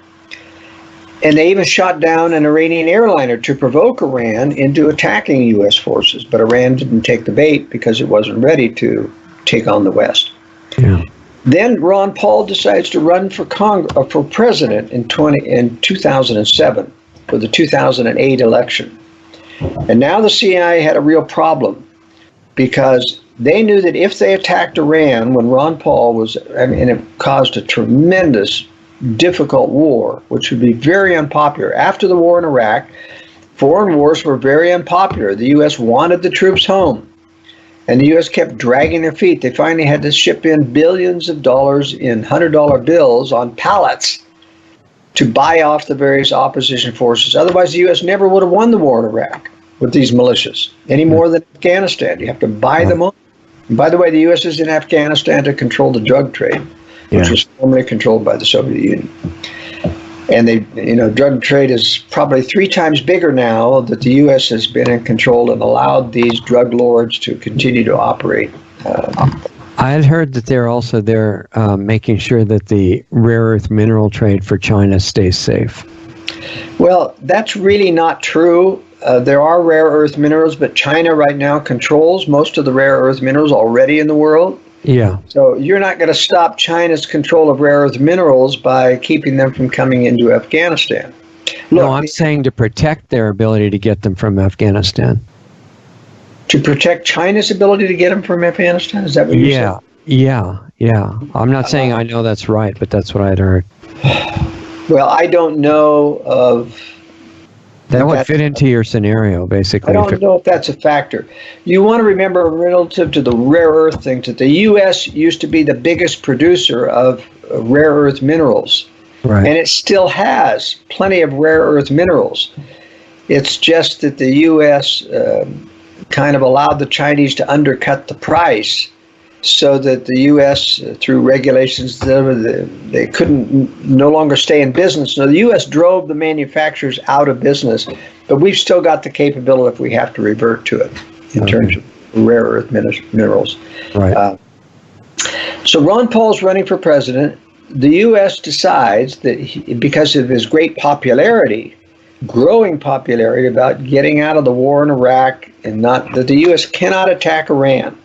And they even shot down an Iranian airliner to provoke Iran into attacking U.S. forces, but Iran didn't take the bait because it wasn't ready to take on the West. Yeah. Then Ron Paul decides to run for president in 2007 for the 2008 election. And now the CIA had a real problem because they knew that if they attacked Iran when Ron Paul was, and it caused a tremendous, difficult war, which would be very unpopular. After the war in Iraq, foreign wars were very unpopular. The U.S. wanted the troops home. And the U.S. kept dragging their feet. They finally had to ship in billions of dollars in $100 bills on pallets to buy off the various opposition forces. Otherwise, the U.S. never would have won the war in Iraq with these militias, any more than Afghanistan. You have to buy them up. And by the way, the U.S. is in Afghanistan to control the drug trade, which was formerly controlled by the Soviet Union. And drug trade is probably 3 times bigger now that the U.S. has been in control and allowed these drug lords to continue to operate. I had heard that they're making sure that the rare earth mineral trade for China stays safe. Well, that's really not true. There are rare earth minerals, but China right now controls most of the rare earth minerals already in the world. Yeah. So you're not going to stop China's control of rare earth minerals by keeping them from coming into Afghanistan. No, I'm saying to protect their ability to get them from Afghanistan. To protect China's ability to get them from Afghanistan? Is that what you said? Yeah. I'm not saying I know that's right, but that's what I'd heard. Well, I don't know of... That would fit into your scenario, basically. I don't know if that's a factor. You want to remember, relative to the rare earth thing, that the U.S. used to be the biggest producer of rare earth minerals. Right. And it still has plenty of rare earth minerals. It's just that the U.S. Kind of allowed the Chinese to undercut the price so that the U.S., through regulations, they couldn't no longer stay in business. So the U.S. drove the manufacturers out of business, but we've still got the capability if we have to revert to it in terms of rare earth minerals. Right. So Ron Paul's running for president. The U.S. decides that because of his great popularity, growing popularity about getting out of the war in Iraq, and that the U.S. cannot attack Iran.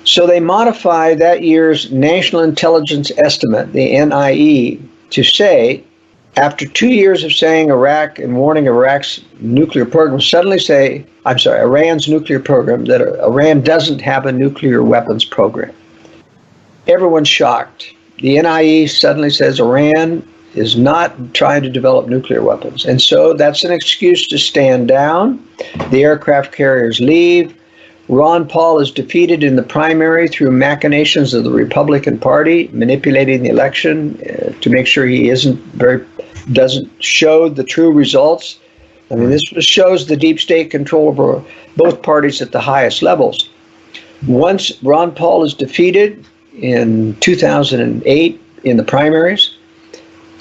So they modify that year's National Intelligence Estimate, the NIE, to say, after 2 years of saying Iraq and warning Iraq's nuclear program, Iran's nuclear program, that Iran doesn't have a nuclear weapons program. Everyone's shocked. The NIE suddenly says Iran is not trying to develop nuclear weapons. And so that's an excuse to stand down. The aircraft carriers leave. Ron Paul is defeated in the primary through machinations of the Republican Party, manipulating the election to make sure he doesn't show the true results. I mean, this shows the deep state control over both parties at the highest levels. Once Ron Paul is defeated in 2008 in the primaries,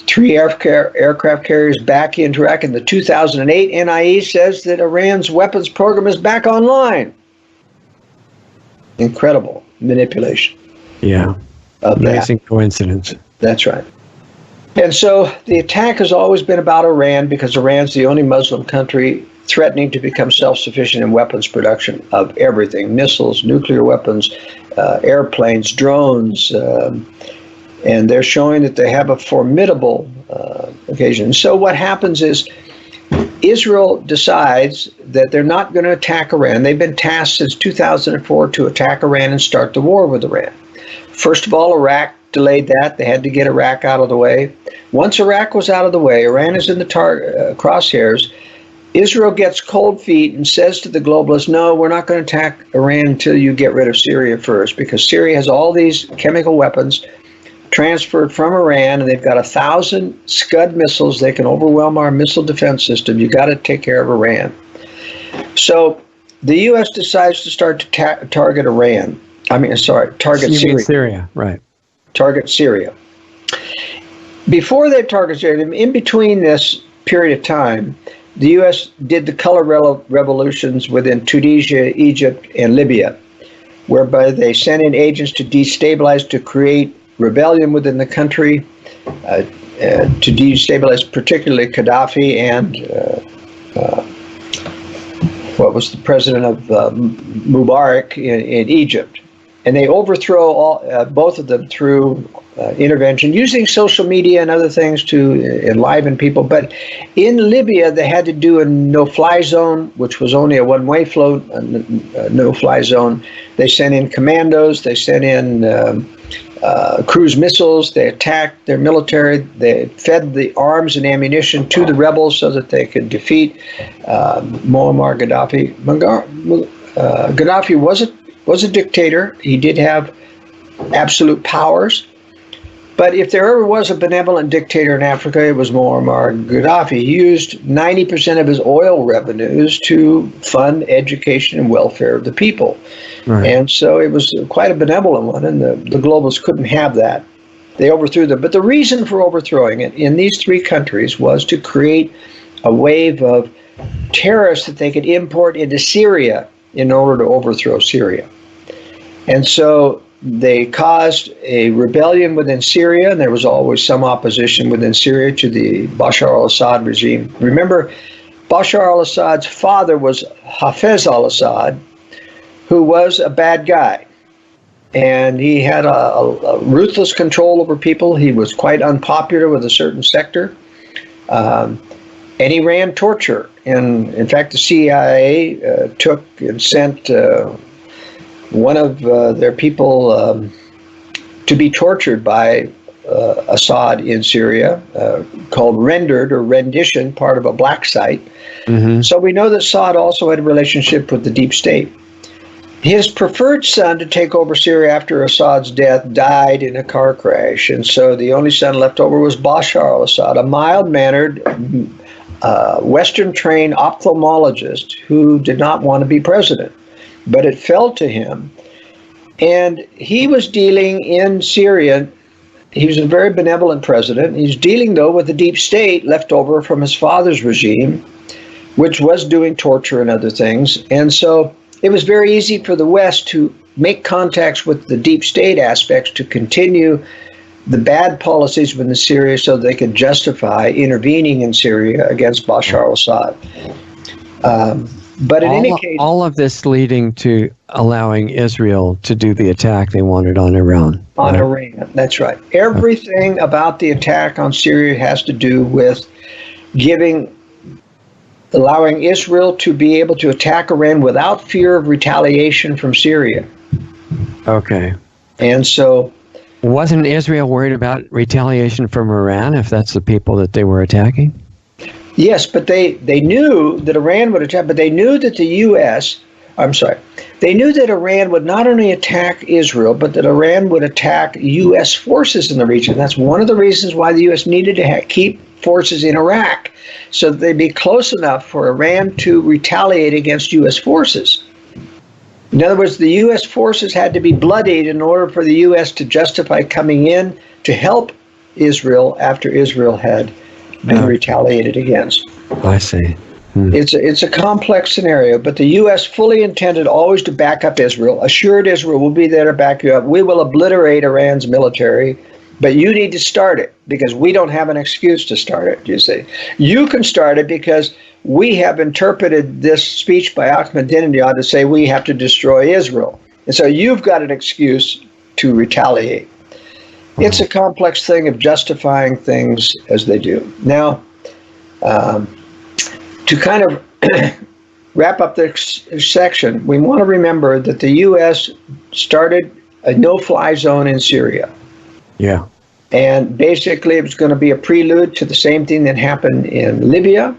3 aircraft carriers back into Iraq. In the 2008 NIE says that Iran's weapons program is back online. Incredible manipulation. Yeah. Amazing coincidence. That's right. And so the attack has always been about Iran because Iran's the only Muslim country threatening to become self-sufficient in weapons production of everything: missiles, nuclear weapons, airplanes, drones, and they're showing that they have a formidable occasion. So what happens is Israel decides that they're not going to attack Iran. They've been tasked since 2004 to attack Iran and start the war with Iran. First of all, Iraq delayed that. They had to get Iraq out of the way. Once Iraq was out of the way, Iran is in the crosshairs. Israel gets cold feet and says to the globalists, no, we're not going to attack Iran until you get rid of Syria first, because Syria has all these chemical weapons transferred from Iran, and they've got 1,000 Scud missiles. They can overwhelm our missile defense system. You got to take care of Iran. So the U.S. decides to start to target Iran. Target Syria. Syria, right. Target Syria. Before they target Syria, in between this period of time, the U.S. did the color revolutions within Tunisia, Egypt, and Libya, whereby they sent in agents to destabilize, to create rebellion within the country, to destabilize particularly Gaddafi and what was the president of Mubarak in Egypt. And they overthrow both of them through intervention, using social media and other things to enliven people. But in Libya, they had to do a no-fly zone, which was only a one-way flow, no-fly zone. They sent in commandos. They sent in cruise missiles. They attacked their military. They fed the arms and ammunition to the rebels so that they could defeat Muammar Gaddafi. Gaddafi was a dictator. He did have absolute powers. But if there ever was a benevolent dictator in Africa, it was Muammar Gaddafi. He used 90% of his oil revenues to fund education and welfare of the people. Right. And so it was quite a benevolent one, and the globalists couldn't have that. They overthrew them. But the reason for overthrowing it in these 3 countries was to create a wave of terrorists that they could import into Syria in order to overthrow Syria. And so they caused a rebellion within Syria, and there was always some opposition within Syria to the Bashar al-Assad regime. Remember, Bashar al-Assad's father was Hafez al-Assad, who was a bad guy. And he had a ruthless control over people. He was quite unpopular with a certain sector. And he ran torture. And in fact, the CIA took and sent one of their people to be tortured by Assad in Syria, called Rendered or Rendition, part of a black site. Mm-hmm. So we know that Assad also had a relationship with the deep state. His preferred son to take over Syria after Assad's death died in a car crash, and so the only son left over was Bashar al-Assad, a mild-mannered, Western-trained ophthalmologist who did not want to be president. But it fell to him, and he was dealing in Syria. He was a very benevolent president. He's dealing, though, with the deep state left over from his father's regime, which was doing torture and other things. And so it was very easy for the West to make contacts with the deep state aspects to continue the bad policies within Syria so they could justify intervening in Syria against Bashar al-Assad. But in any case, all of this leading to allowing Israel to do the attack they wanted on Iran. On Iran, that's right. Everything about the attack on Syria has to do with allowing Israel to be able to attack Iran without fear of retaliation from Syria. Okay. And so, wasn't Israel worried about retaliation from Iran if that's the people that they were attacking? Yes, but they knew that Iran would attack, but they knew that the U.S. I'm sorry. They knew that Iran would not only attack Israel, but that Iran would attack U.S. forces in the region. That's one of the reasons why the U.S. needed to keep forces in Iraq, so that they'd be close enough for Iran to retaliate against U.S. forces. In other words, the U.S. forces had to be bloodied in order for the U.S. to justify coming in to help Israel after Israel had been retaliated against. I see. It's a complex scenario, but the U.S. fully intended always to back up Israel, assured Israel will be there to back you up. We will obliterate Iran's military, but you need to start it because we don't have an excuse to start it, you see. You can start it because we have interpreted this speech by Ahmadinejad to say we have to destroy Israel. And so you've got an excuse to retaliate. It's a complex thing of justifying things as they do. Now, to kind of wrap up this section, we want to remember that the U.S. started a no-fly zone in Syria. Yeah. And basically it was going to be a prelude to the same thing that happened in Libya.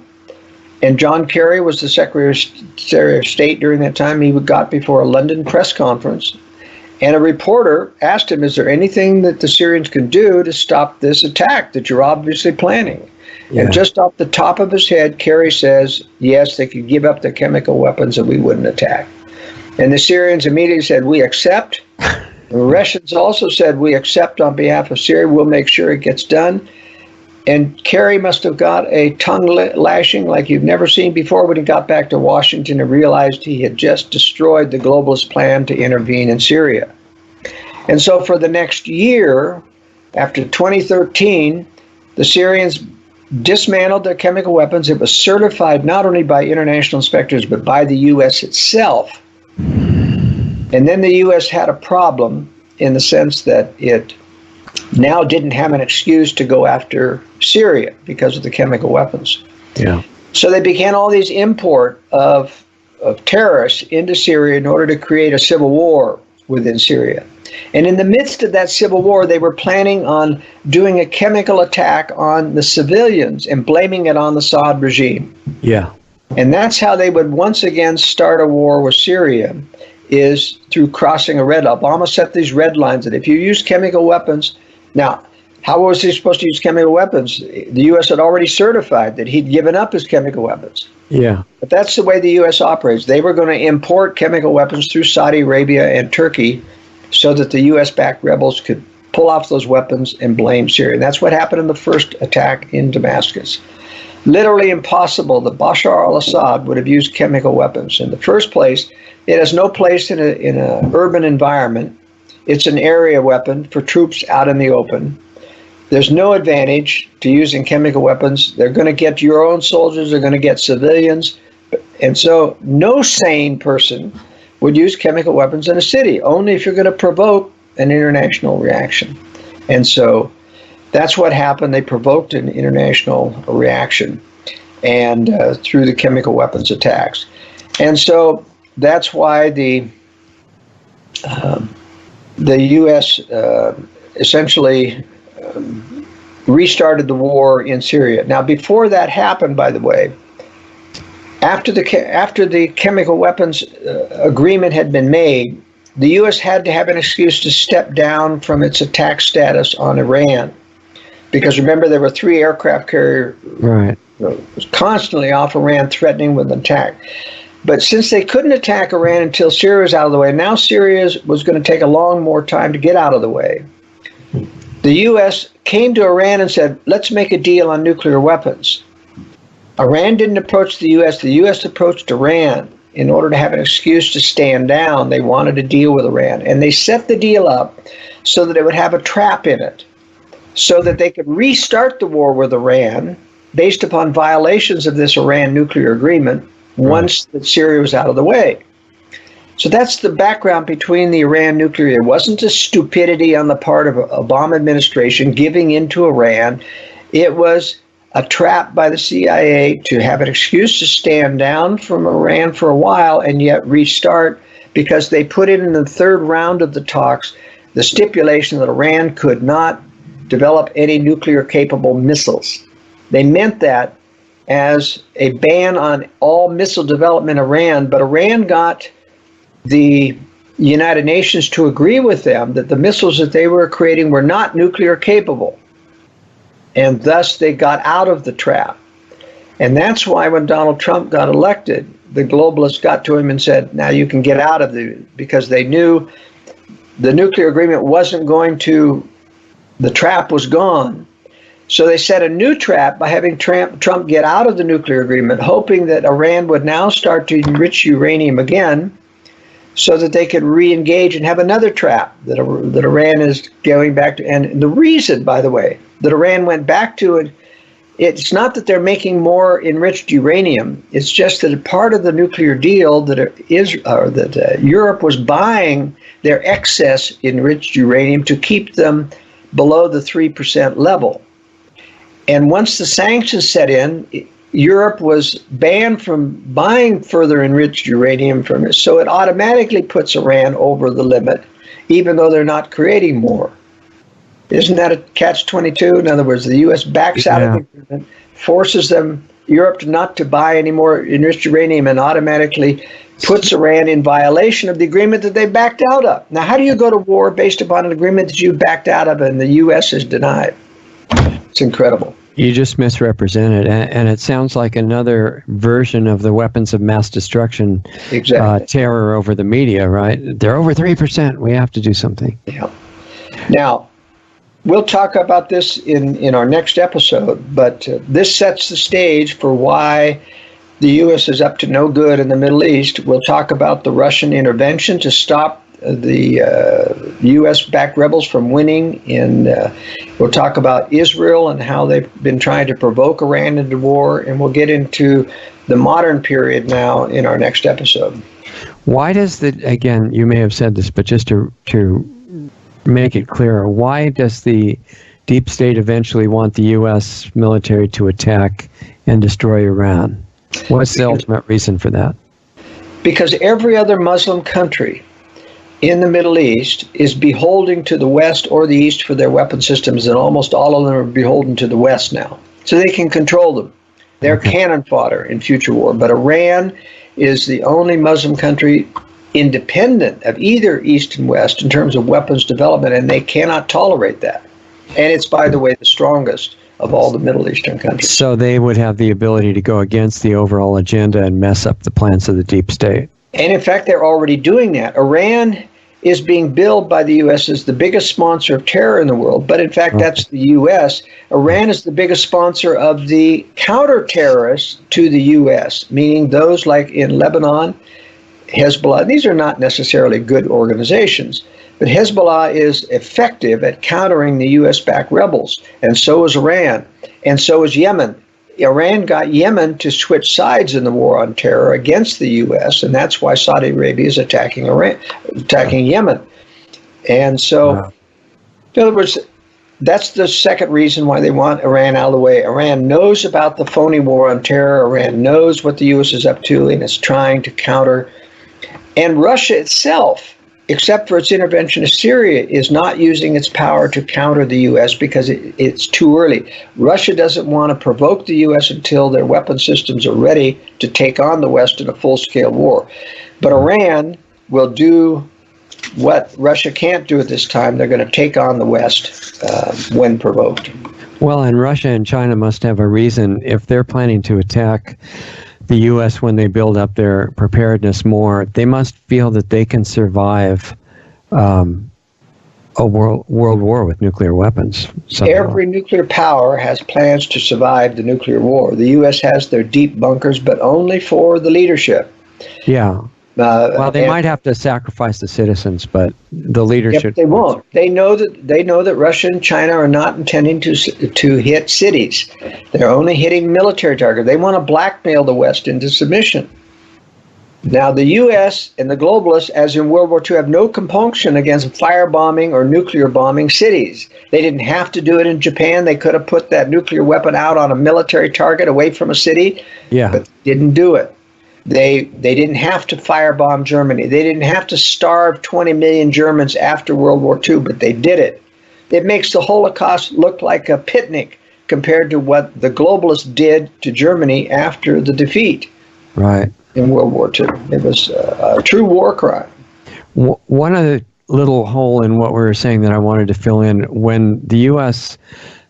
And John Kerry was the Secretary of State during that time. He got before a London press conference. And a reporter asked him, is there anything that the Syrians can do to stop this attack that you're obviously planning? Yeah. And just off the top of his head, Kerry says, yes, they could give up their chemical weapons and we wouldn't attack. And the Syrians immediately said, we accept. The Russians also said, we accept on behalf of Syria. We'll make sure it gets done. And Kerry must have got a tongue lashing like you've never seen before when he got back to Washington and realized he had just destroyed the globalist plan to intervene in Syria. And so for the next year, after 2013, the Syrians dismantled their chemical weapons. It was certified not only by international inspectors, but by the U.S. itself. And then the U.S. had a problem in the sense that it now didn't have an excuse to go after Syria because of the chemical weapons. Yeah. So they began all these import of terrorists into Syria in order to create a civil war within Syria. And in the midst of that civil war, they were planning on doing a chemical attack on the civilians and blaming it on the Assad regime. Yeah. And that's how they would once again start a war with Syria, is through crossing a red line. Obama set these red lines that if you use chemical weapons, now, how was he supposed to use chemical weapons? The U.S. had already certified that he'd given up his chemical weapons. Yeah. But that's the way the U.S. operates. They were going to import chemical weapons through Saudi Arabia and Turkey so that the U.S.-backed rebels could pull off those weapons and blame Syria. And that's what happened in the first attack in Damascus. Literally impossible that Bashar al-Assad would have used chemical weapons. In the first place, it has no place in an urban environment. It's an area weapon for troops out in the open. There's no advantage to using chemical weapons. They're going to get your own soldiers. They're going to get civilians. And so no sane person would use chemical weapons in a city, only if you're going to provoke an international reaction. And so that's what happened. They provoked an international reaction and through the chemical weapons attacks. And so that's why the U.S. Essentially restarted the war in Syria. Now, before that happened, by the way, after the chemical weapons agreement had been made, the U.S. had to have an excuse to step down from its attack status on Iran. Because remember, there were 3 aircraft carriers constantly off Iran, threatening with an attack. But since they couldn't attack Iran until Syria was out of the way, now Syria was going to take a long more time to get out of the way. The U.S. came to Iran and said, let's make a deal on nuclear weapons. Iran didn't approach the U.S. The U.S. approached Iran in order to have an excuse to stand down. They wanted to deal with Iran. And they set the deal up so that it would have a trap in it, so that they could restart the war with Iran based upon violations of this Iran nuclear agreement once that Syria was out of the way. So that's the background between the Iran nuclear. It wasn't a stupidity on the part of Obama administration giving in to Iran. It was a trap by the CIA to have an excuse to stand down from Iran for a while and yet restart, because they put in the third round of the talks the stipulation that Iran could not develop any nuclear capable missiles. They meant that as a ban on all missile development in Iran, but Iran got the United Nations to agree with them that the missiles that they were creating were not nuclear capable. And thus they got out of the trap. And that's why when Donald Trump got elected, the globalists got to him and said, now you can get out of because they knew the nuclear agreement wasn't going to, the trap was gone. So they set a new trap by having Trump get out of the nuclear agreement, hoping that Iran would now start to enrich uranium again so that they could re-engage and have another trap that Iran is going back to. And the reason, by the way, that Iran went back to it, it's not that they're making more enriched uranium. It's just that a part of the nuclear deal that Europe was buying their excess enriched uranium to keep them below the 3% level. And once the sanctions set in, Europe was banned from buying further enriched uranium from it. So it automatically puts Iran over the limit, even though they're not creating more. Isn't that a catch-22? In other words, the U.S. backs out of the agreement, forces Europe not to buy any more enriched uranium, and automatically puts Iran in violation of the agreement that they backed out of. Now, how do you go to war based upon an agreement that you backed out of and the U.S. has denied? It's incredible. You just misrepresented, and it sounds like another version of the weapons of mass destruction terror over the media, right? They're over 3%. We have to do something. Yeah. Now, we'll talk about this in our next episode, but this sets the stage for why the U.S. is up to no good in the Middle East. We'll talk about the Russian intervention to stop the U.S.-backed rebels from winning. We'll talk about Israel and how they've been trying to provoke Iran into war, and we'll get into the modern period now in our next episode. Why does again, you may have said this, but just to make it clearer, why does the deep state eventually want the U.S. military to attack and destroy Iran? What's the ultimate reason for that? Because every other Muslim country in the Middle East is beholden to the West or the East for their weapon systems, and almost all of them are beholden to the West now. So they can control them. They're cannon fodder in future war. But Iran is the only Muslim country independent of either East and West in terms of weapons development, and they cannot tolerate that. And it's, by the way, the strongest of all the Middle Eastern countries. So they would have the ability to go against the overall agenda and mess up the plans of the deep state. And in fact, they're already doing that. Iran is being billed by the U.S. as the biggest sponsor of terror in the world, but in fact, that's the U.S. Iran is the biggest sponsor of the counter-terrorists to the U.S., meaning those like in Lebanon, Hezbollah. These are not necessarily good organizations, but Hezbollah is effective at countering the U.S.-backed rebels, and so is Iran, and so is Yemen. Iran got Yemen to switch sides in the war on terror against the U.S., and that's why Saudi Arabia is attacking Yemen. And so, in other words, that's the second reason why they want Iran out of the way. Iran knows about the phony war on terror. Iran knows what the U.S. is up to, and is trying to counter. And Russia itself, except for its intervention in Syria, is not using its power to counter the U.S. because it's too early. Russia doesn't want to provoke the U.S. until their weapon systems are ready to take on the West in a full-scale war. But Iran will do what Russia can't do at this time. They're going to take on the West when provoked. Well, and Russia and China must have a reason. If they're planning to attack the U.S. when they build up their preparedness more, they must feel that they can survive a world war with nuclear weapons. Every nuclear power has plans to survive the nuclear war. The U.S. has their deep bunkers, but only for the leadership. Yeah. Well, they might have to sacrifice the citizens, but the leadership. Yep, they won't. They know that Russia and China are not intending to hit cities. They're only hitting military targets. They want to blackmail the West into submission. Now, the U.S. and the globalists, as in World War II, have no compunction against firebombing or nuclear bombing cities. They didn't have to do it in Japan. They could have put that nuclear weapon out on a military target away from a city, but didn't do it. They didn't have to firebomb Germany. They didn't have to starve 20 million Germans after World War II, but they did it. It makes the Holocaust look like a picnic compared to what the globalists did to Germany after the defeat in World War II. It was a true war crime. One other little hole in what we were saying that I wanted to fill in: when the U.S.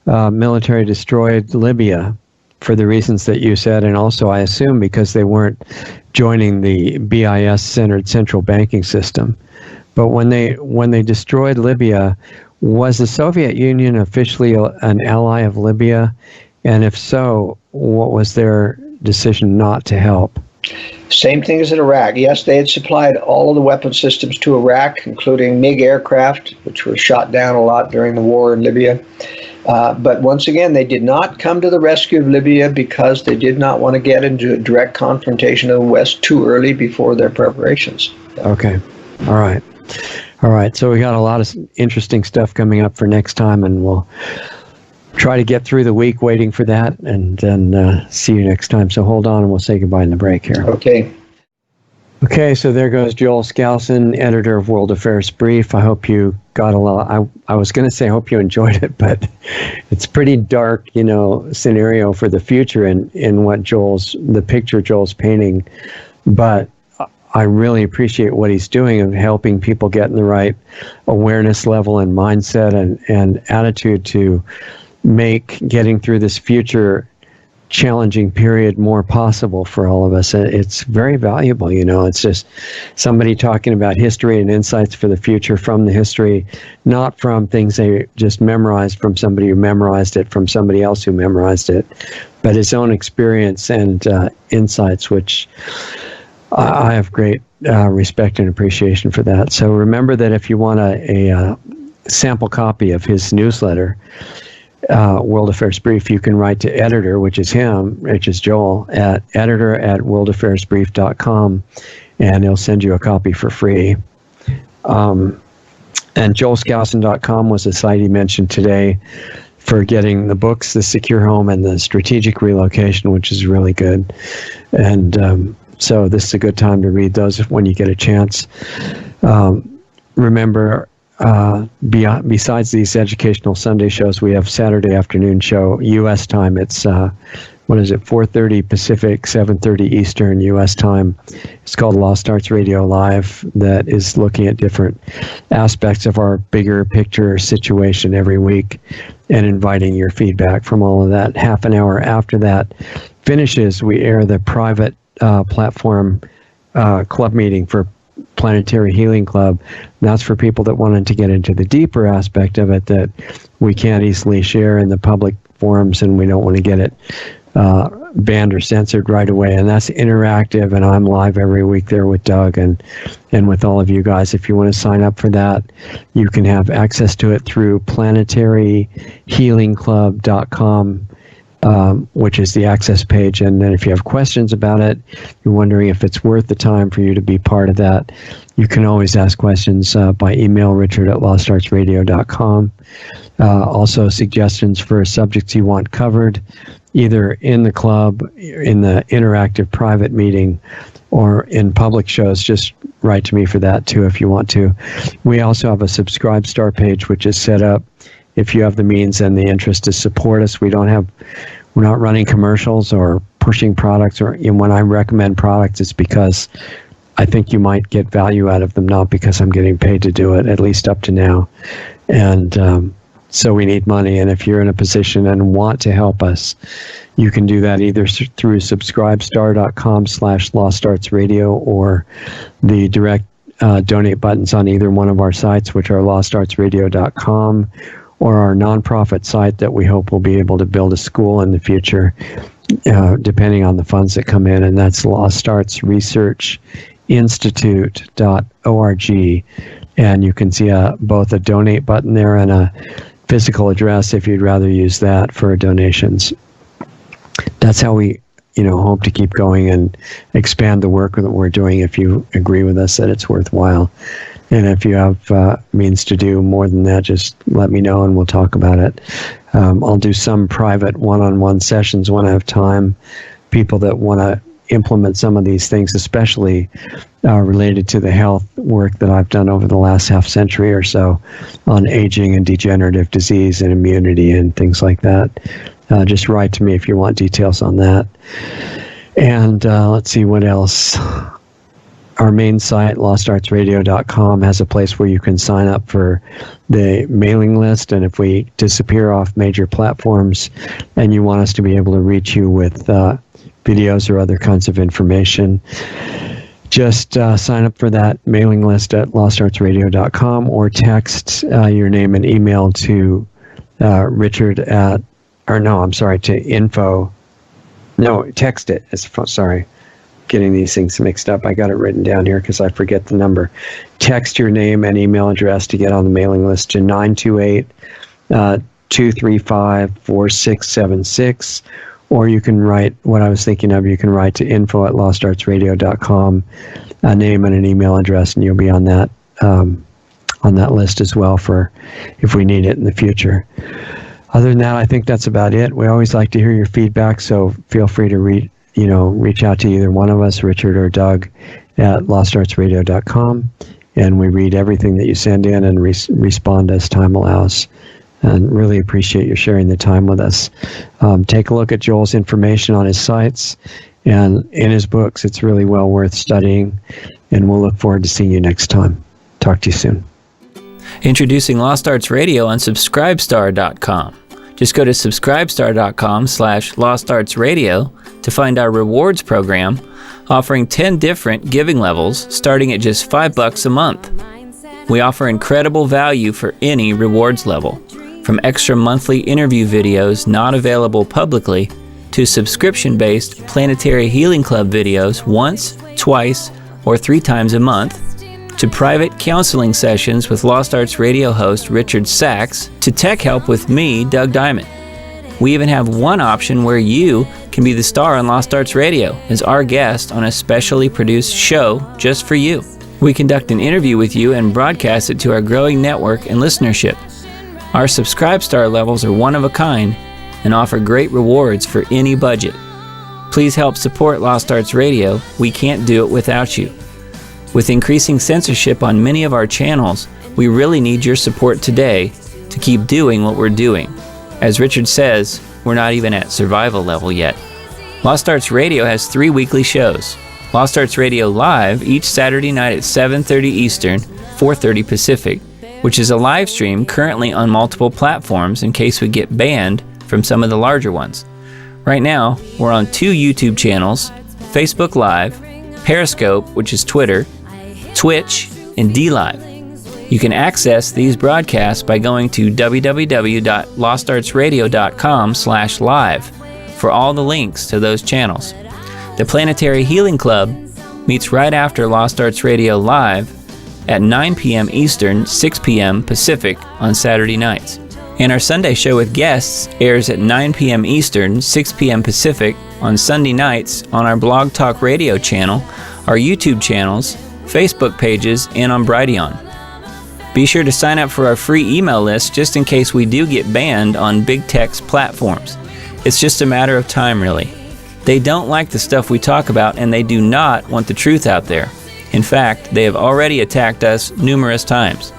Military destroyed Libya, for the reasons that you said, and also I assume because they weren't joining the BIS-centered central banking system. But when they destroyed Libya, was the Soviet Union officially an ally of Libya? And if so, what was their decision not to help? Same thing as in Iraq. Yes, they had supplied all of the weapon systems to Iraq, including MiG aircraft, which were shot down a lot during the war in Libya. But once again, they did not come to the rescue of Libya because they did not want to get into a direct confrontation of the West too early before their preparations. Okay. All right. So we got a lot of interesting stuff coming up for next time, and we'll try to get through the week waiting for that, and then see you next time. So hold on, and we'll say goodbye in the break here. Okay, so there goes Joel Skousen, editor of World Affairs Brief. I hope you got a lot. I was going to say I hope you enjoyed it, but it's pretty dark, scenario for the future in what the picture Joel's painting. But I really appreciate what he's doing of helping people get in the right awareness level and mindset and attitude to make getting through this future challenging period more possible for all of us. It's very valuable, it's just somebody talking about history and insights for the future from the history, not from things they just memorized from somebody who memorized it from somebody else who memorized it, but his own experience and insights, which I have great respect and appreciation for that. So remember that if you want a sample copy of his newsletter, World Affairs Brief, you can write to editor, which is Joel, at editor@worldaffairsbrief.com, and he'll send you a copy for free. And joelskousen.com was the site he mentioned today for getting the books, The Secure Home and The Strategic Relocation, which is really good. And so this is a good time to read those when you get a chance. Remember, besides these educational Sunday shows, we have Saturday afternoon show, U.S. time. It's 4:30 Pacific, 7:30 Eastern U.S. time. It's called Lost Arts Radio Live, that is looking at different aspects of our bigger picture situation every week and inviting your feedback from all of that. Half an hour after that finishes, we air the private platform club meeting for Planetary Healing Club. That's for people that wanted to get into the deeper aspect of it that we can't easily share in the public forums, and we don't want to get it banned or censored right away. And that's interactive, and I'm live every week there with Doug and with all of you guys. If you want to sign up for that, you can have access to it through planetaryhealingclub.com, which is the access page. And then if you have questions about it, you're wondering if it's worth the time for you to be part of that, you can always ask questions by email, richard@lostartsradio.com. Also, suggestions for subjects you want covered, either in the club, in the interactive private meeting, or in public shows. Just write to me for that too if you want to. We also have a Subscribe Star page, which is set up if you have the means and the interest to support us. We're not running commercials or pushing products, or when I recommend products, it's because I think you might get value out of them, not because I'm getting paid to do it, at least up to now. And so we need money, and if you're in a position and want to help us, you can do that either through subscribestar.com/lostartsradio or the direct donate buttons on either one of our sites, which are lostartsradio.com, or our nonprofit site that we hope will be able to build a school in the future, depending on the funds that come in, and that's lostartsresearchinstitute.org. And you can see both a donate button there and a physical address if you'd rather use that for donations. That's how we hope to keep going and expand the work that we're doing, if you agree with us that it's worthwhile. And if you have means to do more than that, just let me know and we'll talk about it. I'll do some private one-on-one sessions when I have time. People that want to implement some of these things, especially related to the health work that I've done over the last half century or so on aging and degenerative disease and immunity and things like that. Just write to me if you want details on that. And let's see what else. our main site, lostartsradio.com, has a place where you can sign up for the mailing list. And if we disappear off major platforms and you want us to be able to reach you with videos or other kinds of information, just sign up for that mailing list at lostartsradio.com, or text your name and email to text it. Sorry, getting these things mixed up. I got it written down here because I forget the number. Text your name and email address to get on the mailing list to 928-235-4676. Or you can write, what I was thinking of, you can write to info@lostartsradio.com, a name and an email address, and you'll be on that list as well for if we need it in the future. Other than that, I think that's about it. We always like to hear your feedback, so feel free to reach out to either one of us, Richard or Doug, at lostartsradio.com, and we read everything that you send in and respond as time allows. And really appreciate you sharing the time with us. Take a look at Joel's information on his sites and in his books. It's really well worth studying, and we'll look forward to seeing you next time. Talk to you soon. Introducing Lost Arts Radio on Subscribestar.com. Just go to subscribestar.com/lostartsradio to find our rewards program, offering 10 different giving levels starting at just $5 a month. We offer incredible value for any rewards level, from extra monthly interview videos not available publicly to subscription-based Planetary Healing Club videos once, twice, or 3 times a month, to private counseling sessions with Lost Arts Radio host Richard Sachs, to tech help with me, Doug Diamond. We even have one option where you can be the star on Lost Arts Radio as our guest on a specially produced show just for you. We conduct an interview with you and broadcast it to our growing network and listenership. Our Subscribe Star levels are one of a kind and offer great rewards for any budget. Please help support Lost Arts Radio. We can't do it without you. With increasing censorship on many of our channels, we really need your support today to keep doing what we're doing. As Richard says, we're not even at survival level yet. Lost Arts Radio has 3 weekly shows. Lost Arts Radio Live each Saturday night at 7:30 Eastern, 4:30 Pacific, which is a live stream currently on multiple platforms in case we get banned from some of the larger ones. Right now, we're on 2 YouTube channels, Facebook Live, Periscope, which is Twitter, Twitch, and DLive. You can access these broadcasts by going to www.lostartsradio.com/live for all the links to those channels. The Planetary Healing Club meets right after Lost Arts Radio Live at 9 p.m. Eastern, 6 p.m. Pacific on Saturday nights. And our Sunday show with guests airs at 9 p.m. Eastern, 6 p.m. Pacific on Sunday nights on our Blog Talk Radio channel, our YouTube channels, Facebook pages, and on Brighteon. Be sure to sign up for our free email list just in case we do get banned on big tech's platforms. It's just a matter of time, really. They don't like the stuff we talk about, and they do not want the truth out there. In fact, they have already attacked us numerous times.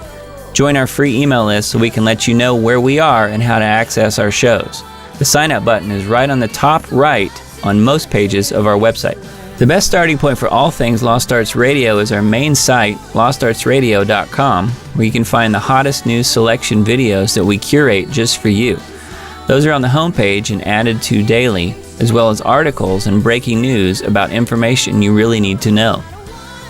Join our free email list so we can let you know where we are and how to access our shows. The sign-up button is right on the top right on most pages of our website. The best starting point for all things Lost Arts Radio is our main site, lostartsradio.com, where you can find the hottest news selection videos that we curate just for you. Those are on the homepage and added to daily, as well as articles and breaking news about information you really need to know.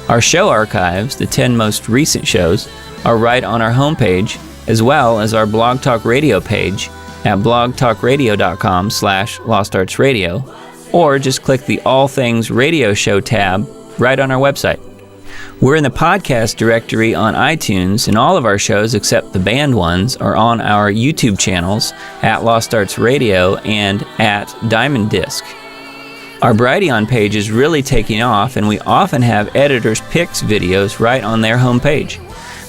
Our show archives, the 10 most recent shows, are right on our homepage, as well as our Blog Talk Radio page at blogtalkradio.com/lostartsradio, or just click the All Things Radio Show tab right on our website. We're in the podcast directory on iTunes, and all of our shows except the banned ones are on our YouTube channels at Lost Arts Radio and at Diamond Disc. Our Brighteon page is really taking off, and we often have editors' picks videos right on their homepage.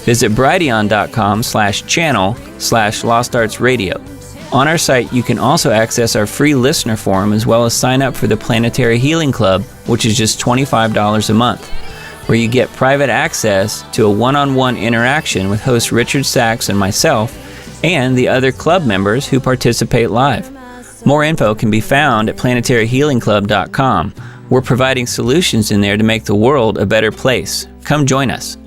Visit brighteon.com/channel/LostArtsRadio. On our site, you can also access our free listener forum as well as sign up for the Planetary Healing Club, which is just $25 a month, where you get private access to a one-on-one interaction with host Richard Sachs and myself and the other club members who participate live. More info can be found at planetaryhealingclub.com, We're providing solutions in there to make the world a better place. Come join us.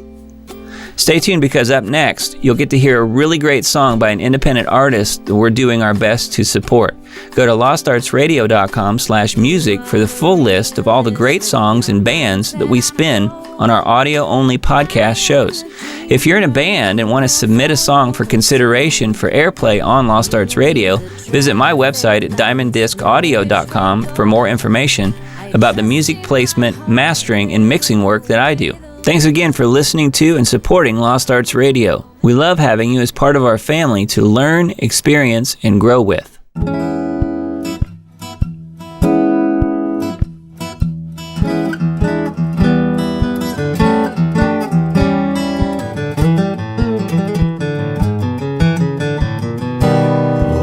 Stay tuned, because up next, you'll get to hear a really great song by an independent artist that we're doing our best to support. Go to lostartsradio.com/music for the full list of all the great songs and bands that we spin on our audio-only podcast shows. If you're in a band and want to submit a song for consideration for airplay on Lost Arts Radio, visit my website at diamonddiscaudio.com for more information about the music placement, mastering, and mixing work that I do. Thanks again for listening to and supporting Lost Arts Radio. We love having you as part of our family to learn, experience, and grow with.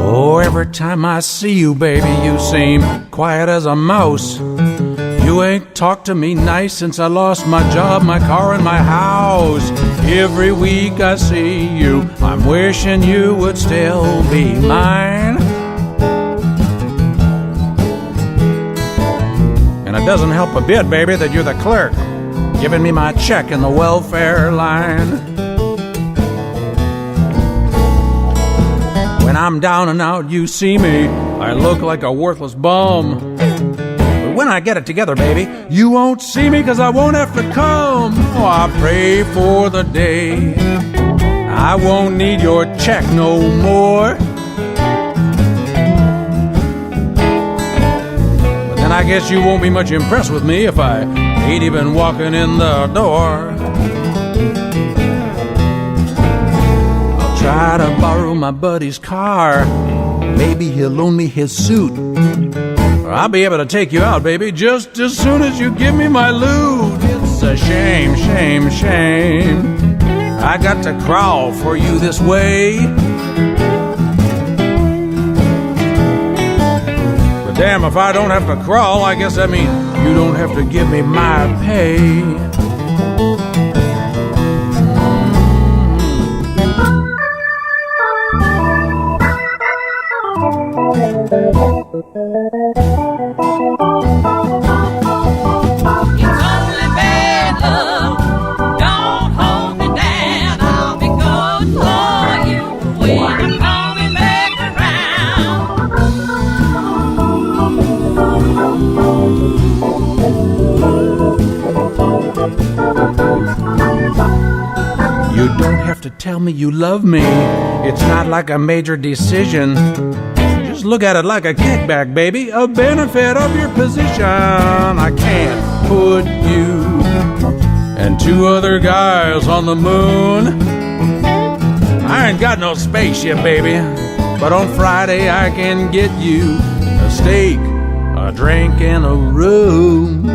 Oh, every time I see you, baby, you seem quiet as a mouse. You ain't talked to me nice since I lost my job, my car, and my house. Every week I see you, I'm wishing you would still be mine. And it doesn't help a bit, baby, that you're the clerk, giving me my check in the welfare line. When I'm down and out, you see me, I look like a worthless bum. When I get it together, baby, you won't see me, 'cause I won't have to come. Oh, I pray for the day I won't need your check no more. But then I guess you won't be much impressed with me if I ain't even walking in the door. I'll try to borrow my buddy's car. Maybe he'll loan me his suit. I'll be able to take you out, baby, just as soon as you give me my loot. It's a shame, shame, shame I got to crawl for you this way. But damn, if I don't have to crawl, I guess that means you don't have to give me my pay. You don't have to tell me you love me. It's not like a major decision. Just look at it like a kickback, baby, a benefit of your position. I can't put you and two other guys on the moon. I ain't got no spaceship, baby, but on Friday I can get you a steak, a drink, and a room.